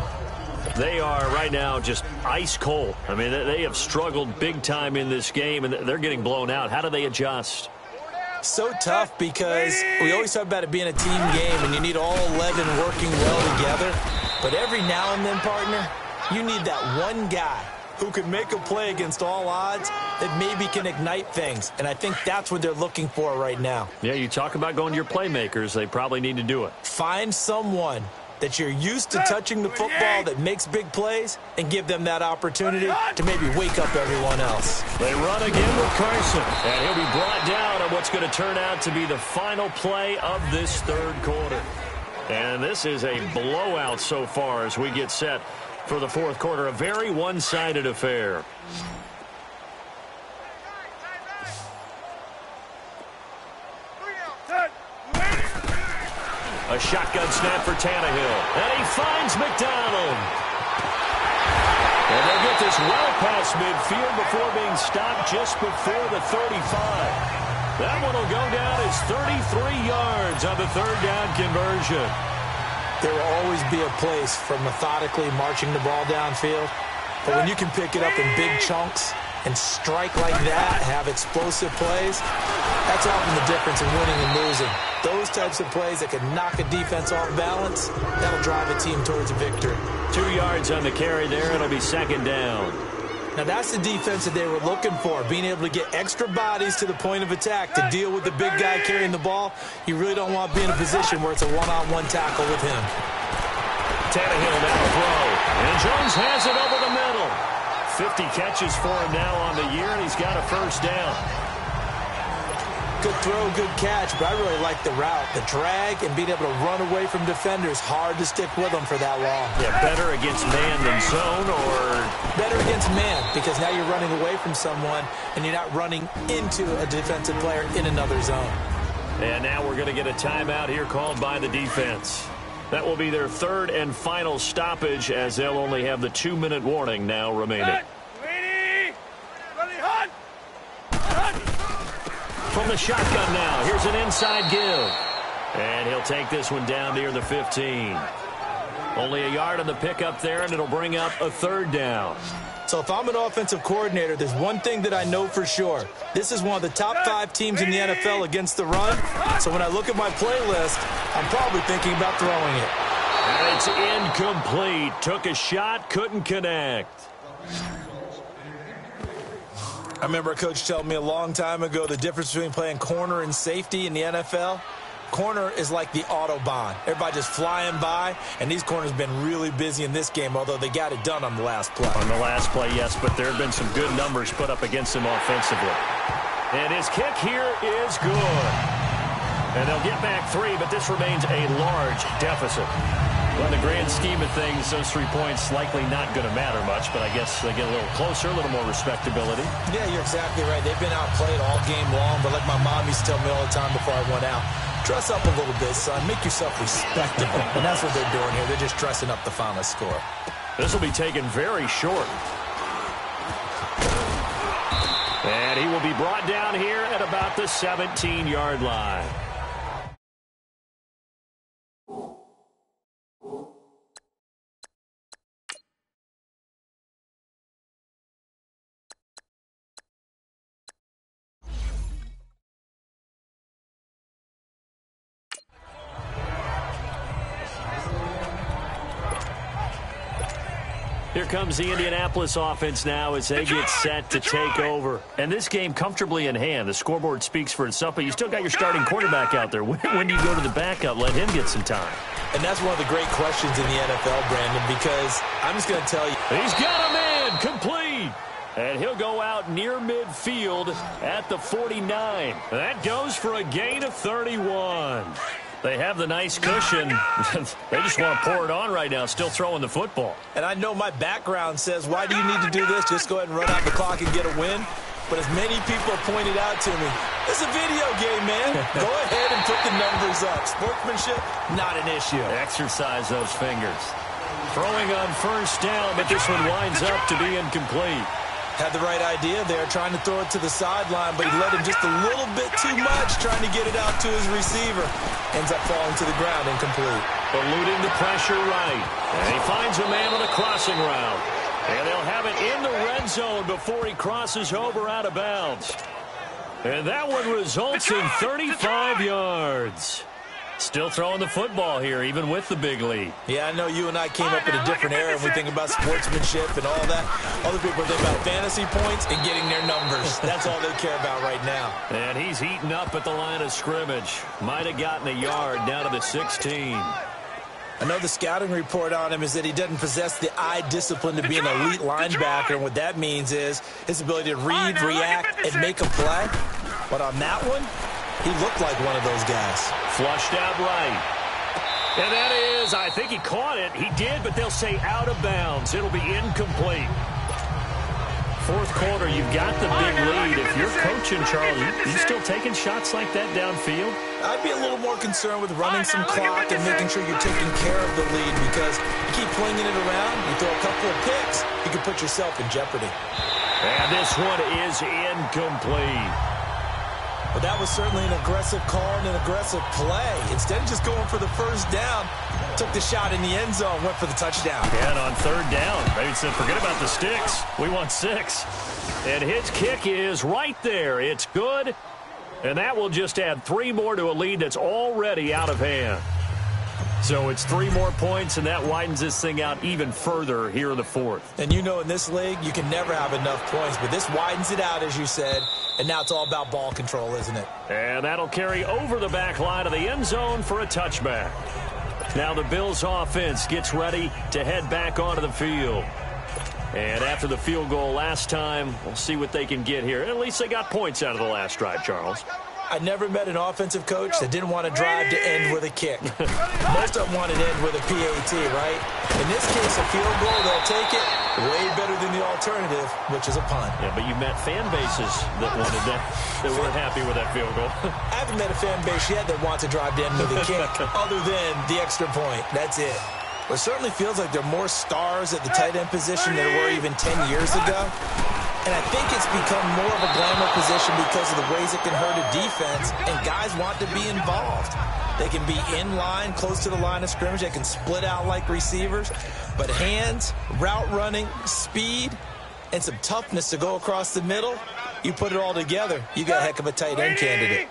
[SPEAKER 1] They are right now just ice cold. I mean, they have struggled big time in this game, and they're getting blown out. How do they adjust?
[SPEAKER 2] So tough, because we always talk about it being a team game, and you need all 11 working well together. But every now and then, partner, you need that one guy who can make a play against all odds that maybe can ignite things. And I think that's what they're looking for right now.
[SPEAKER 1] Yeah, you talk about going to your playmakers. They probably need to do it.
[SPEAKER 2] Find someone that you're used to touching the football that makes big plays and give them that opportunity to maybe wake up everyone else.
[SPEAKER 1] They run again with Carson, and he'll be brought down on what's going to turn out to be the final play of this third quarter. And this is a blowout so far as we get set for the fourth quarter. A very one-sided affair. A shotgun snap for Tannehill. And he finds McDonald. And they'll get this well past midfield before being stopped just before the 35. That one will go down as 33 yards on the third down conversion.
[SPEAKER 2] There will always be a place for methodically marching the ball downfield. But when you can pick it up in big chunks and strike like that, have explosive plays, that's often the difference in winning and losing. Those types of plays that can knock a defense off balance, that'll drive a team towards a victory.
[SPEAKER 1] 2 yards on the carry there. It'll be second down.
[SPEAKER 2] Now, that's the defense that they were looking for, being able to get extra bodies to the point of attack to deal with the big guy carrying the ball. You really don't want to be in a position where it's a one-on-one tackle with him.
[SPEAKER 1] Tannehill now to throw. And Jones has it over the middle. 50 catches for him now on the year, and he's got a first down.
[SPEAKER 2] Good throw, good catch, but I really like the route. The drag and being able to run away from defenders. Hard to stick with them for that long.
[SPEAKER 1] Yeah, better against man than zone, or
[SPEAKER 2] better against man, because now you're running away from someone and you're not running into a defensive player in another zone.
[SPEAKER 1] And now we're going to get a timeout here called by the defense. That will be their third and final stoppage, as they'll only have the 2-minute warning now remaining.
[SPEAKER 3] Ready, hot.
[SPEAKER 1] From the shotgun now, here's an inside give. And he'll take this one down near the 15. Only a yard on the pickup there, and it'll bring up a third down.
[SPEAKER 2] So if I'm an offensive coordinator, there's one thing that I know for sure. This is one of the top 5 teams in the NFL against the run. So when I look at my playlist, I'm probably thinking about throwing it.
[SPEAKER 1] And it's incomplete. Took a shot, couldn't connect.
[SPEAKER 2] I remember a coach telling me a long time ago the difference between playing corner and safety in the NFL. Corner is like the Autobahn. Everybody just flying by, and these corners have been really busy in this game, although they got it done on the last play.
[SPEAKER 1] On the last play, yes, but there have been some good numbers put up against him offensively. And his kick here is good. And they'll get back 3, but this remains a large deficit. Well, in the grand scheme of things, those 3 points likely not going to matter much, but I guess they get a little closer, a little more respectability.
[SPEAKER 2] Yeah, you're exactly right. They've been outplayed all game long, but like my mom used to tell me all the time before I went out, dress up a little bit, son. Make yourself respectable. And that's what they're doing here. They're just dressing up the final score.
[SPEAKER 1] This will be taken very short. And he will be brought down here at about the 17-yard line. Here comes the Indianapolis offense now as they get set to take over. And this game comfortably in hand. The scoreboard speaks for itself, but you still got your starting quarterback out there. When do you go to the backup? Let him get some time.
[SPEAKER 2] And that's one of the great questions in the NFL, Brandon, because I'm just going to tell you.
[SPEAKER 1] He's got a man complete. And he'll go out near midfield at the 49. That goes for a gain of 31. They have the nice cushion. They just want to pour it on right now, still throwing the football.
[SPEAKER 2] And I know my background says, why do you need to do this? Just go ahead and run out the clock and get a win. But as many people have pointed out to me, it's a video game, man. Go ahead and put the numbers up. Sportsmanship, not an issue.
[SPEAKER 1] Exercise those fingers. Throwing on first down, but this one winds up to be incomplete.
[SPEAKER 2] Had the right idea there, trying to throw it to the sideline, but he let him just a little bit too much, trying to get it out to his receiver. Ends up falling to the ground, incomplete.
[SPEAKER 1] Eluding the pressure right. And he finds a man on a crossing route. And they'll have it in the red zone before he crosses over out of bounds. And that one results in 35 yards. Still throwing the football here, even with the big lead.
[SPEAKER 2] Yeah, I know you and I came up in a different era, and we think about sportsmanship and all that. Other people think about fantasy points and getting their numbers. That's all they care about right now.
[SPEAKER 1] And he's heating up at the line of scrimmage. Might have gotten a yard down to the 16.
[SPEAKER 2] I know the scouting report on him is that he doesn't possess the eye discipline to be an elite linebacker. And what that means is his ability to read, react, and make a play. But on that one, he looked like one of those guys.
[SPEAKER 1] Flushed out right. And that is, I think he caught it. He did, but they'll say out of bounds. It'll be incomplete. Fourth quarter, you've got the big lead. If you're coaching, Charles, you still taking shots like that downfield?
[SPEAKER 2] I'd be a little more concerned with running some clock and making sure you're taking care of the lead, because you keep flinging it around, you throw a couple of picks, you can put yourself in jeopardy.
[SPEAKER 1] And this one is incomplete.
[SPEAKER 2] But that was certainly an aggressive call and an aggressive play. Instead of just going for the first down, took the shot in the end zone, went for the touchdown.
[SPEAKER 1] And on third down, they said, forget about the sticks. We want 6. And his kick is right there. It's good. And that will just add 3 more to a lead that's already out of hand. So it's 3 more points, and that widens this thing out even further here in the fourth.
[SPEAKER 2] And you know, in this league, you can never have enough points, but this widens it out, as you said, and now it's all about ball control, isn't it?
[SPEAKER 1] And that'll carry over the back line of the end zone for a touchback. Now the Bills offense gets ready to head back onto the field. And after the field goal last time, we'll see what they can get here. At least they got points out of the last drive, Charles.
[SPEAKER 2] I never met an offensive coach that didn't want to drive to end with a kick. Most of them wanted to end with a PAT, right? In this case, a field goal, they'll take it way better than the alternative, which is a punt.
[SPEAKER 1] Yeah, but you met fan bases that wanted that, that weren't happy with that field goal.
[SPEAKER 2] I haven't met a fan base yet that wants to drive to end with a kick other than the extra point. That's it. But it certainly feels like there are more stars at the tight end position than there were even 10 years ago. And I think it's become more of a glamour position because of the ways it can hurt a defense, and guys want to be involved. They can be in line, close to the line of scrimmage. They can split out like receivers. But hands, route running, speed, and some toughness to go across the middle, you put it all together, you got a heck of a tight end candidate.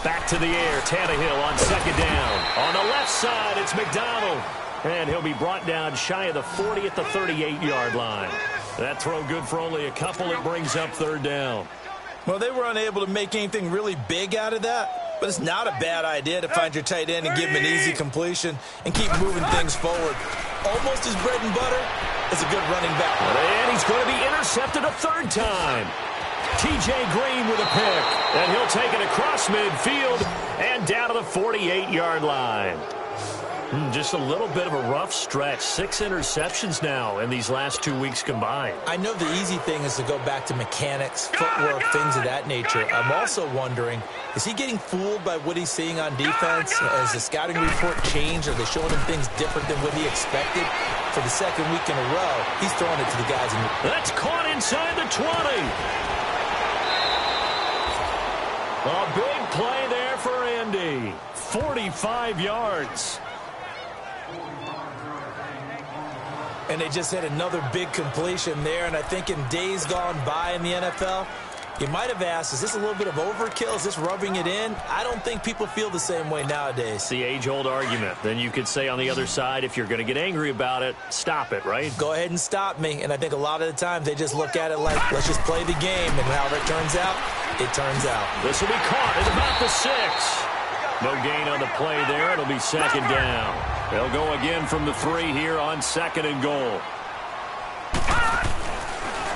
[SPEAKER 1] Back to the air, Tannehill on second down. On the left side, it's McDonald. And he'll be brought down shy of the 40 at the 38-yard line. That throw good for only a couple. It brings up third down.
[SPEAKER 2] Well, they were unable to make anything really big out of that, but it's not a bad idea to find your tight end and give him an easy completion and keep moving things forward. Almost his bread and butter is a good running back.
[SPEAKER 1] And he's going to be intercepted a third time. T.J. Green with a pick, and he'll take it across midfield and down to the 48-yard line. Just a little bit of a rough stretch. 6 interceptions now in these last 2 weeks combined.
[SPEAKER 2] I know the easy thing is to go back to mechanics, footwork, things of that nature. I'm also wondering, is he getting fooled by what he's seeing on defense? Has the scouting report changed? Are they showing him things different than what he expected? For the second week in a row, he's throwing it to the guys.
[SPEAKER 1] That's caught inside the 20. A big play there for Indy. 45 yards.
[SPEAKER 2] And they just had another big completion there. And I think in days gone by in the NFL, you might have asked, is this a little bit of overkill? Is this rubbing it in? I don't think people feel the same way nowadays.
[SPEAKER 1] It's the age-old argument. Then you could say on the other side, if you're going to get angry about it, stop it, right?
[SPEAKER 2] Go ahead and stop me. And I think a lot of the times they just look at it like, let's just play the game. And however it turns out, it turns out.
[SPEAKER 1] This will be caught at about the 6. No gain on the play there. It'll be second down. They'll go again from the 3 here on second and goal.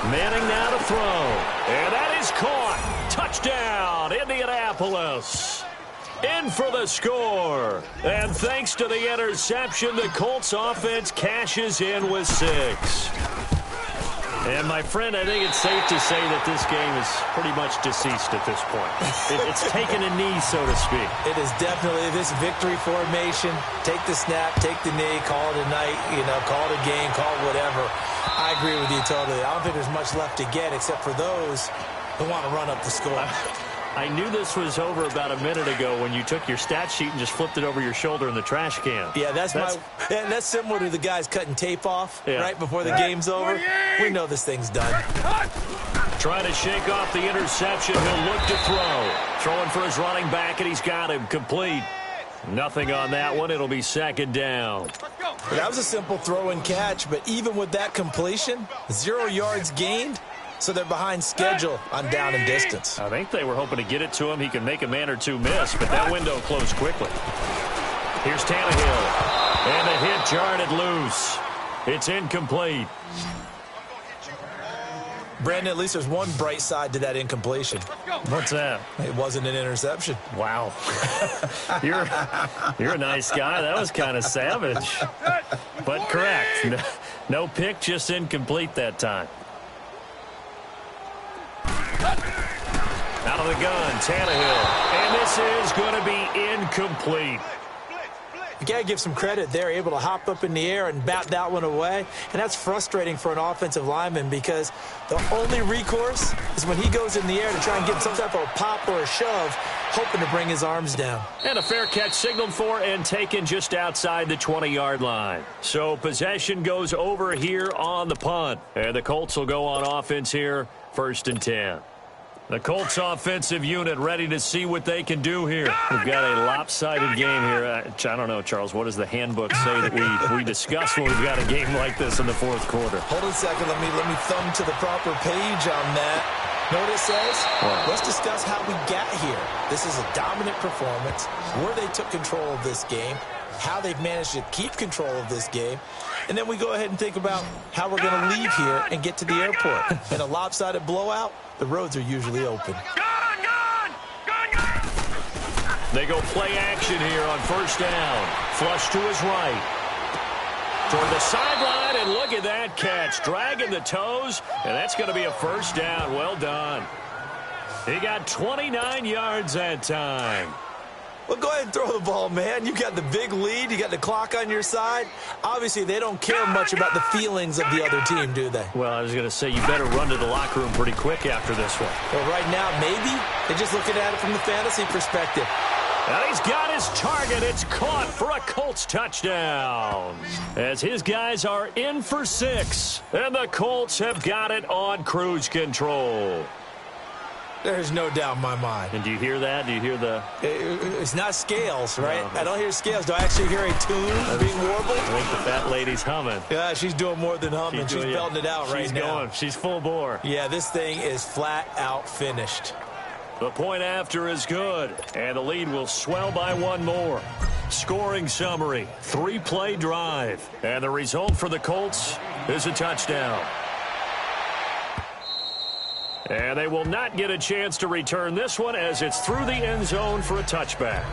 [SPEAKER 1] Manning now to throw. And that is caught. Touchdown, Indianapolis. In for the score. And thanks to the interception, the Colts offense cashes in with 6. And, my friend, I think it's safe to say that this game is pretty much deceased at this point. It's taken a knee, so to speak.
[SPEAKER 2] It is definitely this victory formation. Take the snap, take the knee, call it a night, call it a game, call it whatever. I agree with you totally. I don't think there's much left to get except for those who want to run up the score.
[SPEAKER 1] I knew this was over about a minute ago when you took your stat sheet and just flipped it over your shoulder in the trash can.
[SPEAKER 2] Yeah, that's similar to the guys cutting tape off right before the game's over. We know this thing's done.
[SPEAKER 1] Trying to shake off the interception. He'll look to throw. Throwing for his running back, and he's got him complete. Nothing on that one. It'll be second down.
[SPEAKER 2] That was a simple throw and catch, but even with that completion, 0 yards gained. So they're behind schedule on down and distance.
[SPEAKER 1] I think they were hoping to get it to him. He can make a man or two miss, but that window closed quickly. Here's Tannehill. And the hit jarred it loose. It's incomplete.
[SPEAKER 2] Brandon, at least there's one bright side to that incompletion.
[SPEAKER 1] What's that?
[SPEAKER 2] It wasn't an interception.
[SPEAKER 1] Wow. You're a nice guy. That was kind of savage. But correct. No pick, just incomplete that time. Out of the gun, Tannehill. And this is going to be incomplete.
[SPEAKER 2] You got to give some credit. They're able to hop up in the air and bat that one away. And that's frustrating for an offensive lineman because the only recourse is when he goes in the air to try and get some type of a pop or a shove, hoping to bring his arms down.
[SPEAKER 1] And a fair catch signaled for and taken just outside the 20-yard line. So possession goes over here on the punt. And the Colts will go on offense here, 1st and 10. The Colts offensive unit ready to see what they can do here. We've got a lopsided game here. I don't know, Charles, what does the handbook say that we discuss when we've got a game like this in the 4th quarter?
[SPEAKER 2] Hold on a second. Let me thumb to the proper page on that. Know what it says?
[SPEAKER 1] What?
[SPEAKER 2] Let's discuss how we got here. This is a dominant performance, where they took control of this game, how they've managed to keep control of this game, and then we go ahead and think about how we're going to leave here and get to the airport. In a lopsided blowout, the roads are usually open.
[SPEAKER 1] They go play action here on first down. Flush to his right. Toward the sideline, and look at that catch. Dragging the toes, and that's going to be a first down. Well done. He got 29 yards that time.
[SPEAKER 2] Well, go ahead and throw the ball, man. You got the big lead. You got the clock on your side. Obviously, they don't care much about the feelings of the other team, do they?
[SPEAKER 1] Well, I was going to say, you better run to the locker room pretty quick after this one.
[SPEAKER 2] Well, right now, maybe. They're just looking at it from the fantasy perspective.
[SPEAKER 1] And he's got his target. It's caught for a Colts touchdown. As his guys are in for 6. And the Colts have got it on cruise control.
[SPEAKER 2] There's no doubt in my mind.
[SPEAKER 1] And do you hear that? Do you hear the...
[SPEAKER 2] It's not scales, right?
[SPEAKER 1] No.
[SPEAKER 2] I don't hear scales. Do I actually hear a tune being warbled?
[SPEAKER 1] I think the fat lady's humming.
[SPEAKER 2] Yeah, she's doing more than humming. She's belting it out right now.
[SPEAKER 1] She's going. She's full bore.
[SPEAKER 2] Yeah, this thing is flat out finished.
[SPEAKER 1] The point after is good, and the lead will swell by one more. Scoring summary, 3-play drive, and the result for the Colts is a touchdown. And they will not get a chance to return this one as it's through the end zone for a touchback.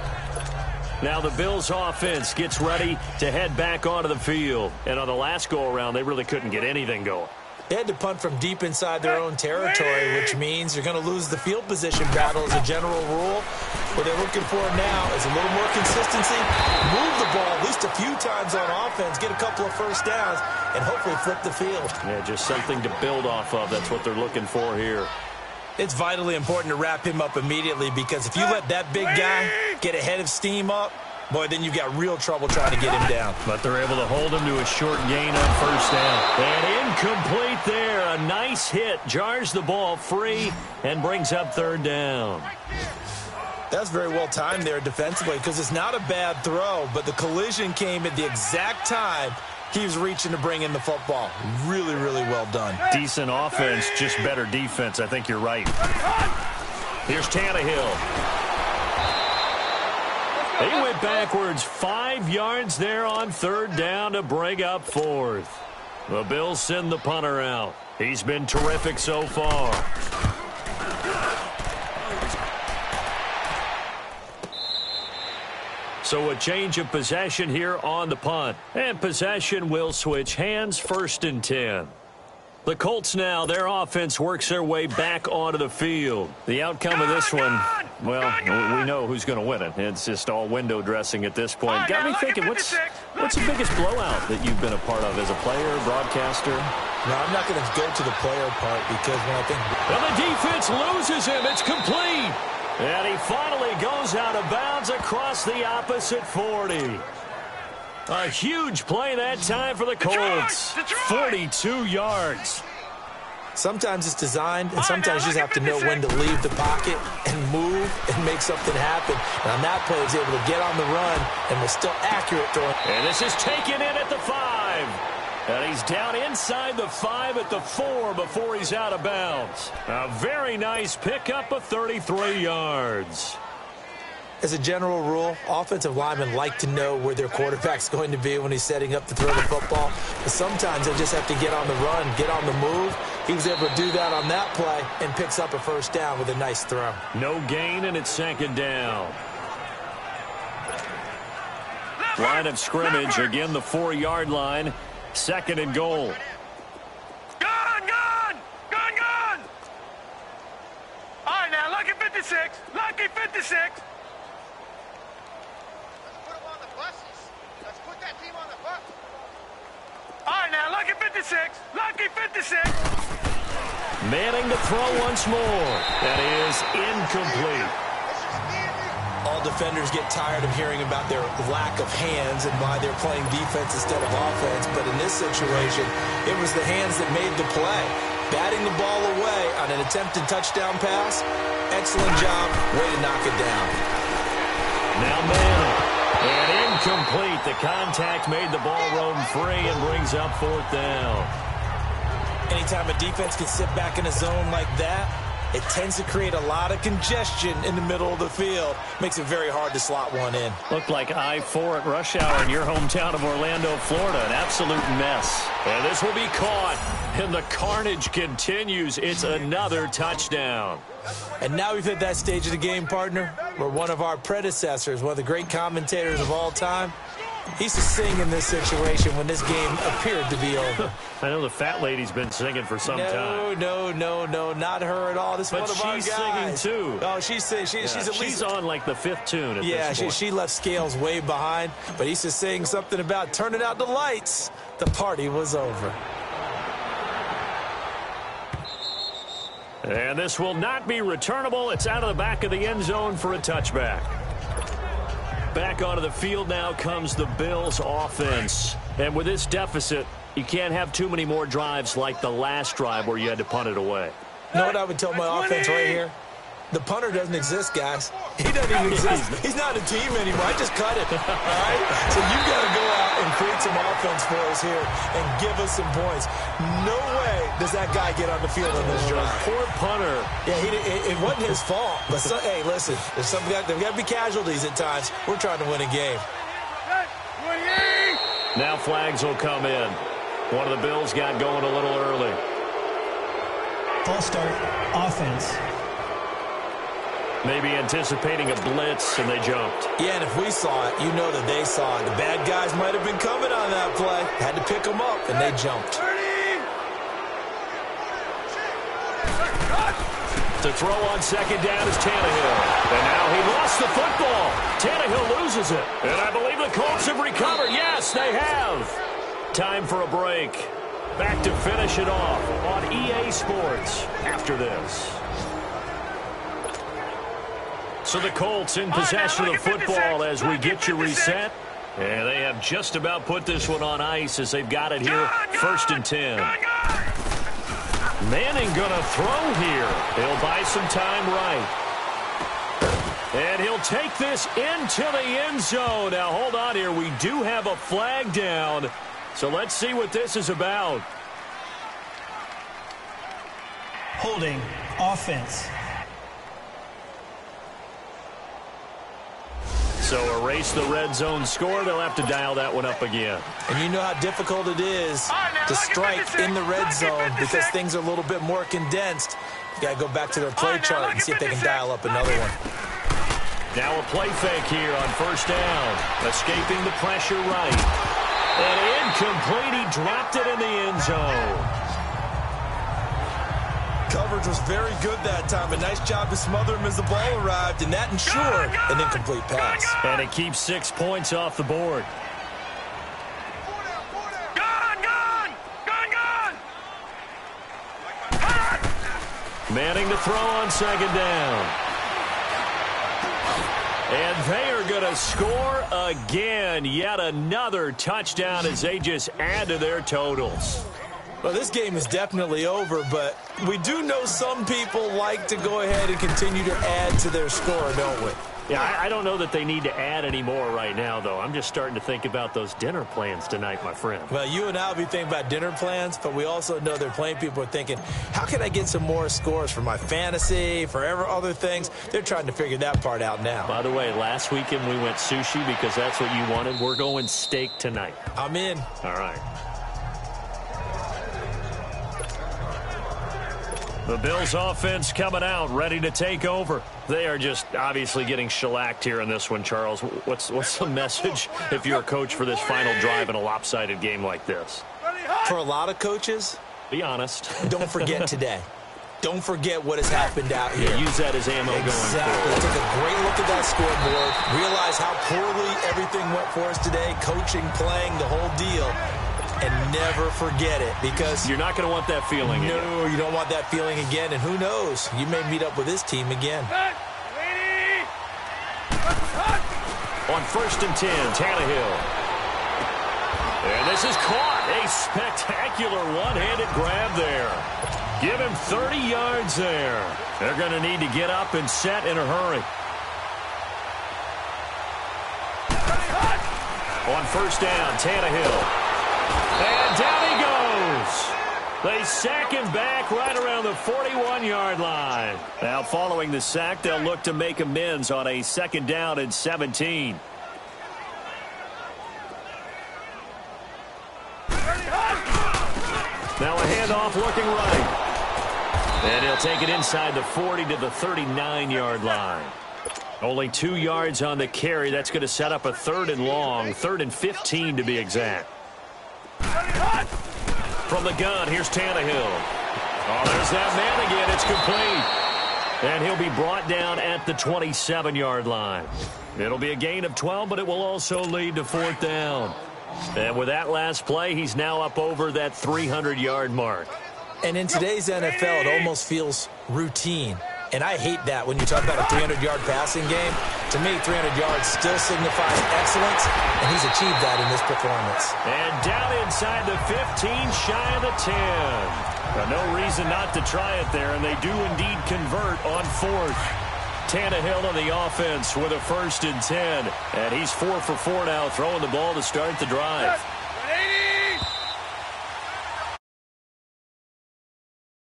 [SPEAKER 1] Now the Bills offense gets ready to head back onto the field. And on the last go-around, they really couldn't get anything going.
[SPEAKER 2] They had to punt from deep inside their own territory, which means you're going to lose the field position battle as a general rule. What they're looking for now is a little more consistency, move the ball at least a few times on offense, get a couple of first downs, and hopefully flip the field.
[SPEAKER 1] Yeah, just something to build off of. That's what they're looking for here.
[SPEAKER 2] It's vitally important to wrap him up immediately because if you let that big guy get a head of steam up, boy, then you've got real trouble trying to get him down.
[SPEAKER 1] But they're able to hold him to a short gain on first down. And incomplete there. A nice hit. Jars the ball free and brings up third down.
[SPEAKER 2] That's very well timed there defensively because it's not a bad throw, but the collision came at the exact time he was reaching to bring in the football. Really, really well done.
[SPEAKER 1] Decent offense, just better defense. I think you're right. Here's Tannehill. He went backwards 5 yards there on third down to bring up fourth. The Bills send the punter out. He's been terrific so far. So a change of possession here on the punt. And possession will switch hands, 1st and 10. The Colts now, their offense works their way back onto the field. The outcome of this one, well, we know who's going to win it. It's just all window dressing at this point. Got me thinking, what's the biggest blowout that you've been a part of as a player, broadcaster?
[SPEAKER 2] No, I'm not going to go to the player part because when I think...
[SPEAKER 1] Well, the defense loses him. It's complete. And he finally goes out of bounds across the opposite 40. A huge play that time for the Colts. 42 yards.
[SPEAKER 2] Sometimes it's designed, and sometimes you just have to know when to leave the pocket and move and make something happen. And on that play, he was able to get on the run and was still accurate throwing.
[SPEAKER 1] And this is taken in at the 5. And he's down inside the 5 at the 4 before he's out of bounds. A very nice pickup of 33 yards.
[SPEAKER 2] As a general rule, offensive linemen like to know where their quarterback's going to be when he's setting up to throw the football. But sometimes they just have to get on the run, get on the move. He was able to do that on that play and picks up a first down with a nice throw.
[SPEAKER 1] No gain, and it's 2nd down. Line of scrimmage, again the 4-yard line. 2nd and goal.
[SPEAKER 3] Gone! All right, now, lucky 56. Lucky 56. All right, now, lucky 56. Lucky 56.
[SPEAKER 1] Manning to throw once more. That is incomplete.
[SPEAKER 2] All defenders get tired of hearing about their lack of hands and why they're playing defense instead of offense. But in this situation, it was the hands that made the play. Batting the ball away on an attempted touchdown pass. Excellent job. Way to knock it down.
[SPEAKER 1] Now Manning. And incomplete. The contact made the ball roam free and brings up 4th down.
[SPEAKER 2] Anytime a defense can sit back in a zone like that, it tends to create a lot of congestion in the middle of the field. Makes it very hard to slot one in.
[SPEAKER 1] Looked like I-4 at rush hour in your hometown of Orlando, Florida. An absolute mess. And this will be caught. And the carnage continues. It's another touchdown.
[SPEAKER 2] And now we've hit that stage of the game, partner, where one of our predecessors, one of the great commentators of all time, he used to sing in this situation when this game appeared to be over.
[SPEAKER 1] I know the fat lady's been singing for some time.
[SPEAKER 2] No, not her at all. This is one of our guys.
[SPEAKER 1] But she's singing, too.
[SPEAKER 2] Oh, she's at least...
[SPEAKER 1] She's on, like, the fifth tune at this point.
[SPEAKER 2] She left Scales way behind, but he used to sing something about turning out the lights. The party was over.
[SPEAKER 1] And this will not be returnable. It's out of the back of the end zone for a touchback. Back onto the field now comes the Bills offense. And with this deficit, you can't have too many more drives like the last drive where you had to punt it away.
[SPEAKER 2] You know what I would tell my offense right here? The punter doesn't exist, guys. He doesn't even exist. He's not a team anymore. I just cut it. All right? So you've got to go out and create some offense for us here and give us some points. No way does that guy get on the field on this drive.
[SPEAKER 1] Poor punter.
[SPEAKER 2] Yeah, it wasn't his fault. But hey, listen, there's got to be casualties at times. We're trying to win a game.
[SPEAKER 1] Now flags will come in. One of the Bills got going a little early.
[SPEAKER 4] False start, offense.
[SPEAKER 1] Maybe anticipating a blitz, and they jumped.
[SPEAKER 2] Yeah, and if we saw it, you know that they saw it. The bad guys might have been coming on that play. Had to pick them up, and they jumped.
[SPEAKER 1] To throw on second down is Tannehill. And now he lost the football. Tannehill loses it. And I believe the Colts have recovered. Yes, they have. Time for a break. Back to finish it off on EA Sports after this. So the Colts in possession of the football as we get you reset. And they have just about put this one on ice as they've got it here. 1st and 10. Manning gonna throw here. He'll buy some time right. And he'll take this into the end zone. Now hold on here. We do have a flag down. So let's see what this is about.
[SPEAKER 4] Holding, offense.
[SPEAKER 1] So erase the red zone score. They'll have to dial that one up again.
[SPEAKER 2] And you know how difficult it is to strike in the red zone because things are a little bit more condensed. You got to go back to their play chart and see if they can dial up another one.
[SPEAKER 1] Now a play fake here on 1st down. Escaping the pressure right. And incomplete. He dropped it in the end zone.
[SPEAKER 2] Coverage was very good that time. A nice job to smother him as the ball arrived, and that ensured an incomplete pass.
[SPEAKER 1] And it keeps 6 points off the board. Manning to throw on second down. And they are going to score again. Yet another touchdown as they just add to their totals.
[SPEAKER 2] Well, this game is definitely over, but we do know some people like to go ahead and continue to add to their score, don't we?
[SPEAKER 1] Yeah, I don't know that they need to add any more right now, though. I'm just starting to think about those dinner plans tonight, my friend.
[SPEAKER 2] Well, you and I will be thinking about dinner plans, but we also know they're playing people are thinking, how can I get some more scores for my fantasy, for other things? They're trying to figure that part out now.
[SPEAKER 1] By the way, last weekend we went sushi because that's what you wanted. We're going steak tonight.
[SPEAKER 2] I'm in.
[SPEAKER 1] All right. The Bills offense coming out, ready to take over. They are just obviously getting shellacked here in this one, Charles. What's the message if you're a coach for this final drive in a lopsided game like this?
[SPEAKER 2] For a lot of coaches,
[SPEAKER 1] be honest.
[SPEAKER 2] Don't forget today. Don't forget what has happened out here.
[SPEAKER 1] Yeah, use that as ammo going forward.
[SPEAKER 2] Take a great look at that scoreboard. Realize how poorly everything went for us today. Coaching, playing, the whole deal. And never forget it, because
[SPEAKER 1] you're not going to want that feeling again.
[SPEAKER 2] No, you don't want that feeling again. And who knows? You may meet up with this team again.
[SPEAKER 1] On 1st and 10, Tannehill. And this is caught. A spectacular one-handed grab there. Give him 30 yards there. They're going to need to get up and set in a hurry. On 1st down, Tannehill. And down he goes. They sack him back right around the 41-yard line. Now, following the sack, they'll look to make amends on a 2nd down and 17. Now a handoff looking right. And he'll take it inside the 40 to the 39-yard line. Only 2 yards on the carry. That's going to set up a 3rd and long, 3rd and 15 to be exact. From the gun, here's Tannehill. Oh, there's that man again. It's complete. And he'll be brought down at the 27-yard line. It'll be a gain of 12, but it will also lead to 4th down. And with that last play, he's now up over that 300-yard mark.
[SPEAKER 2] And in today's NFL, it almost feels routine. And I hate that when you talk about a 300-yard passing game. To me, 300 yards still signifies excellence, and he's achieved that in this performance.
[SPEAKER 1] And down inside the 15, shy of the 10. Now, no reason not to try it there, and they do indeed convert on 4th. Tannehill on the offense with a 1st and 10. And he's 4 for 4 now, throwing the ball to start the drive.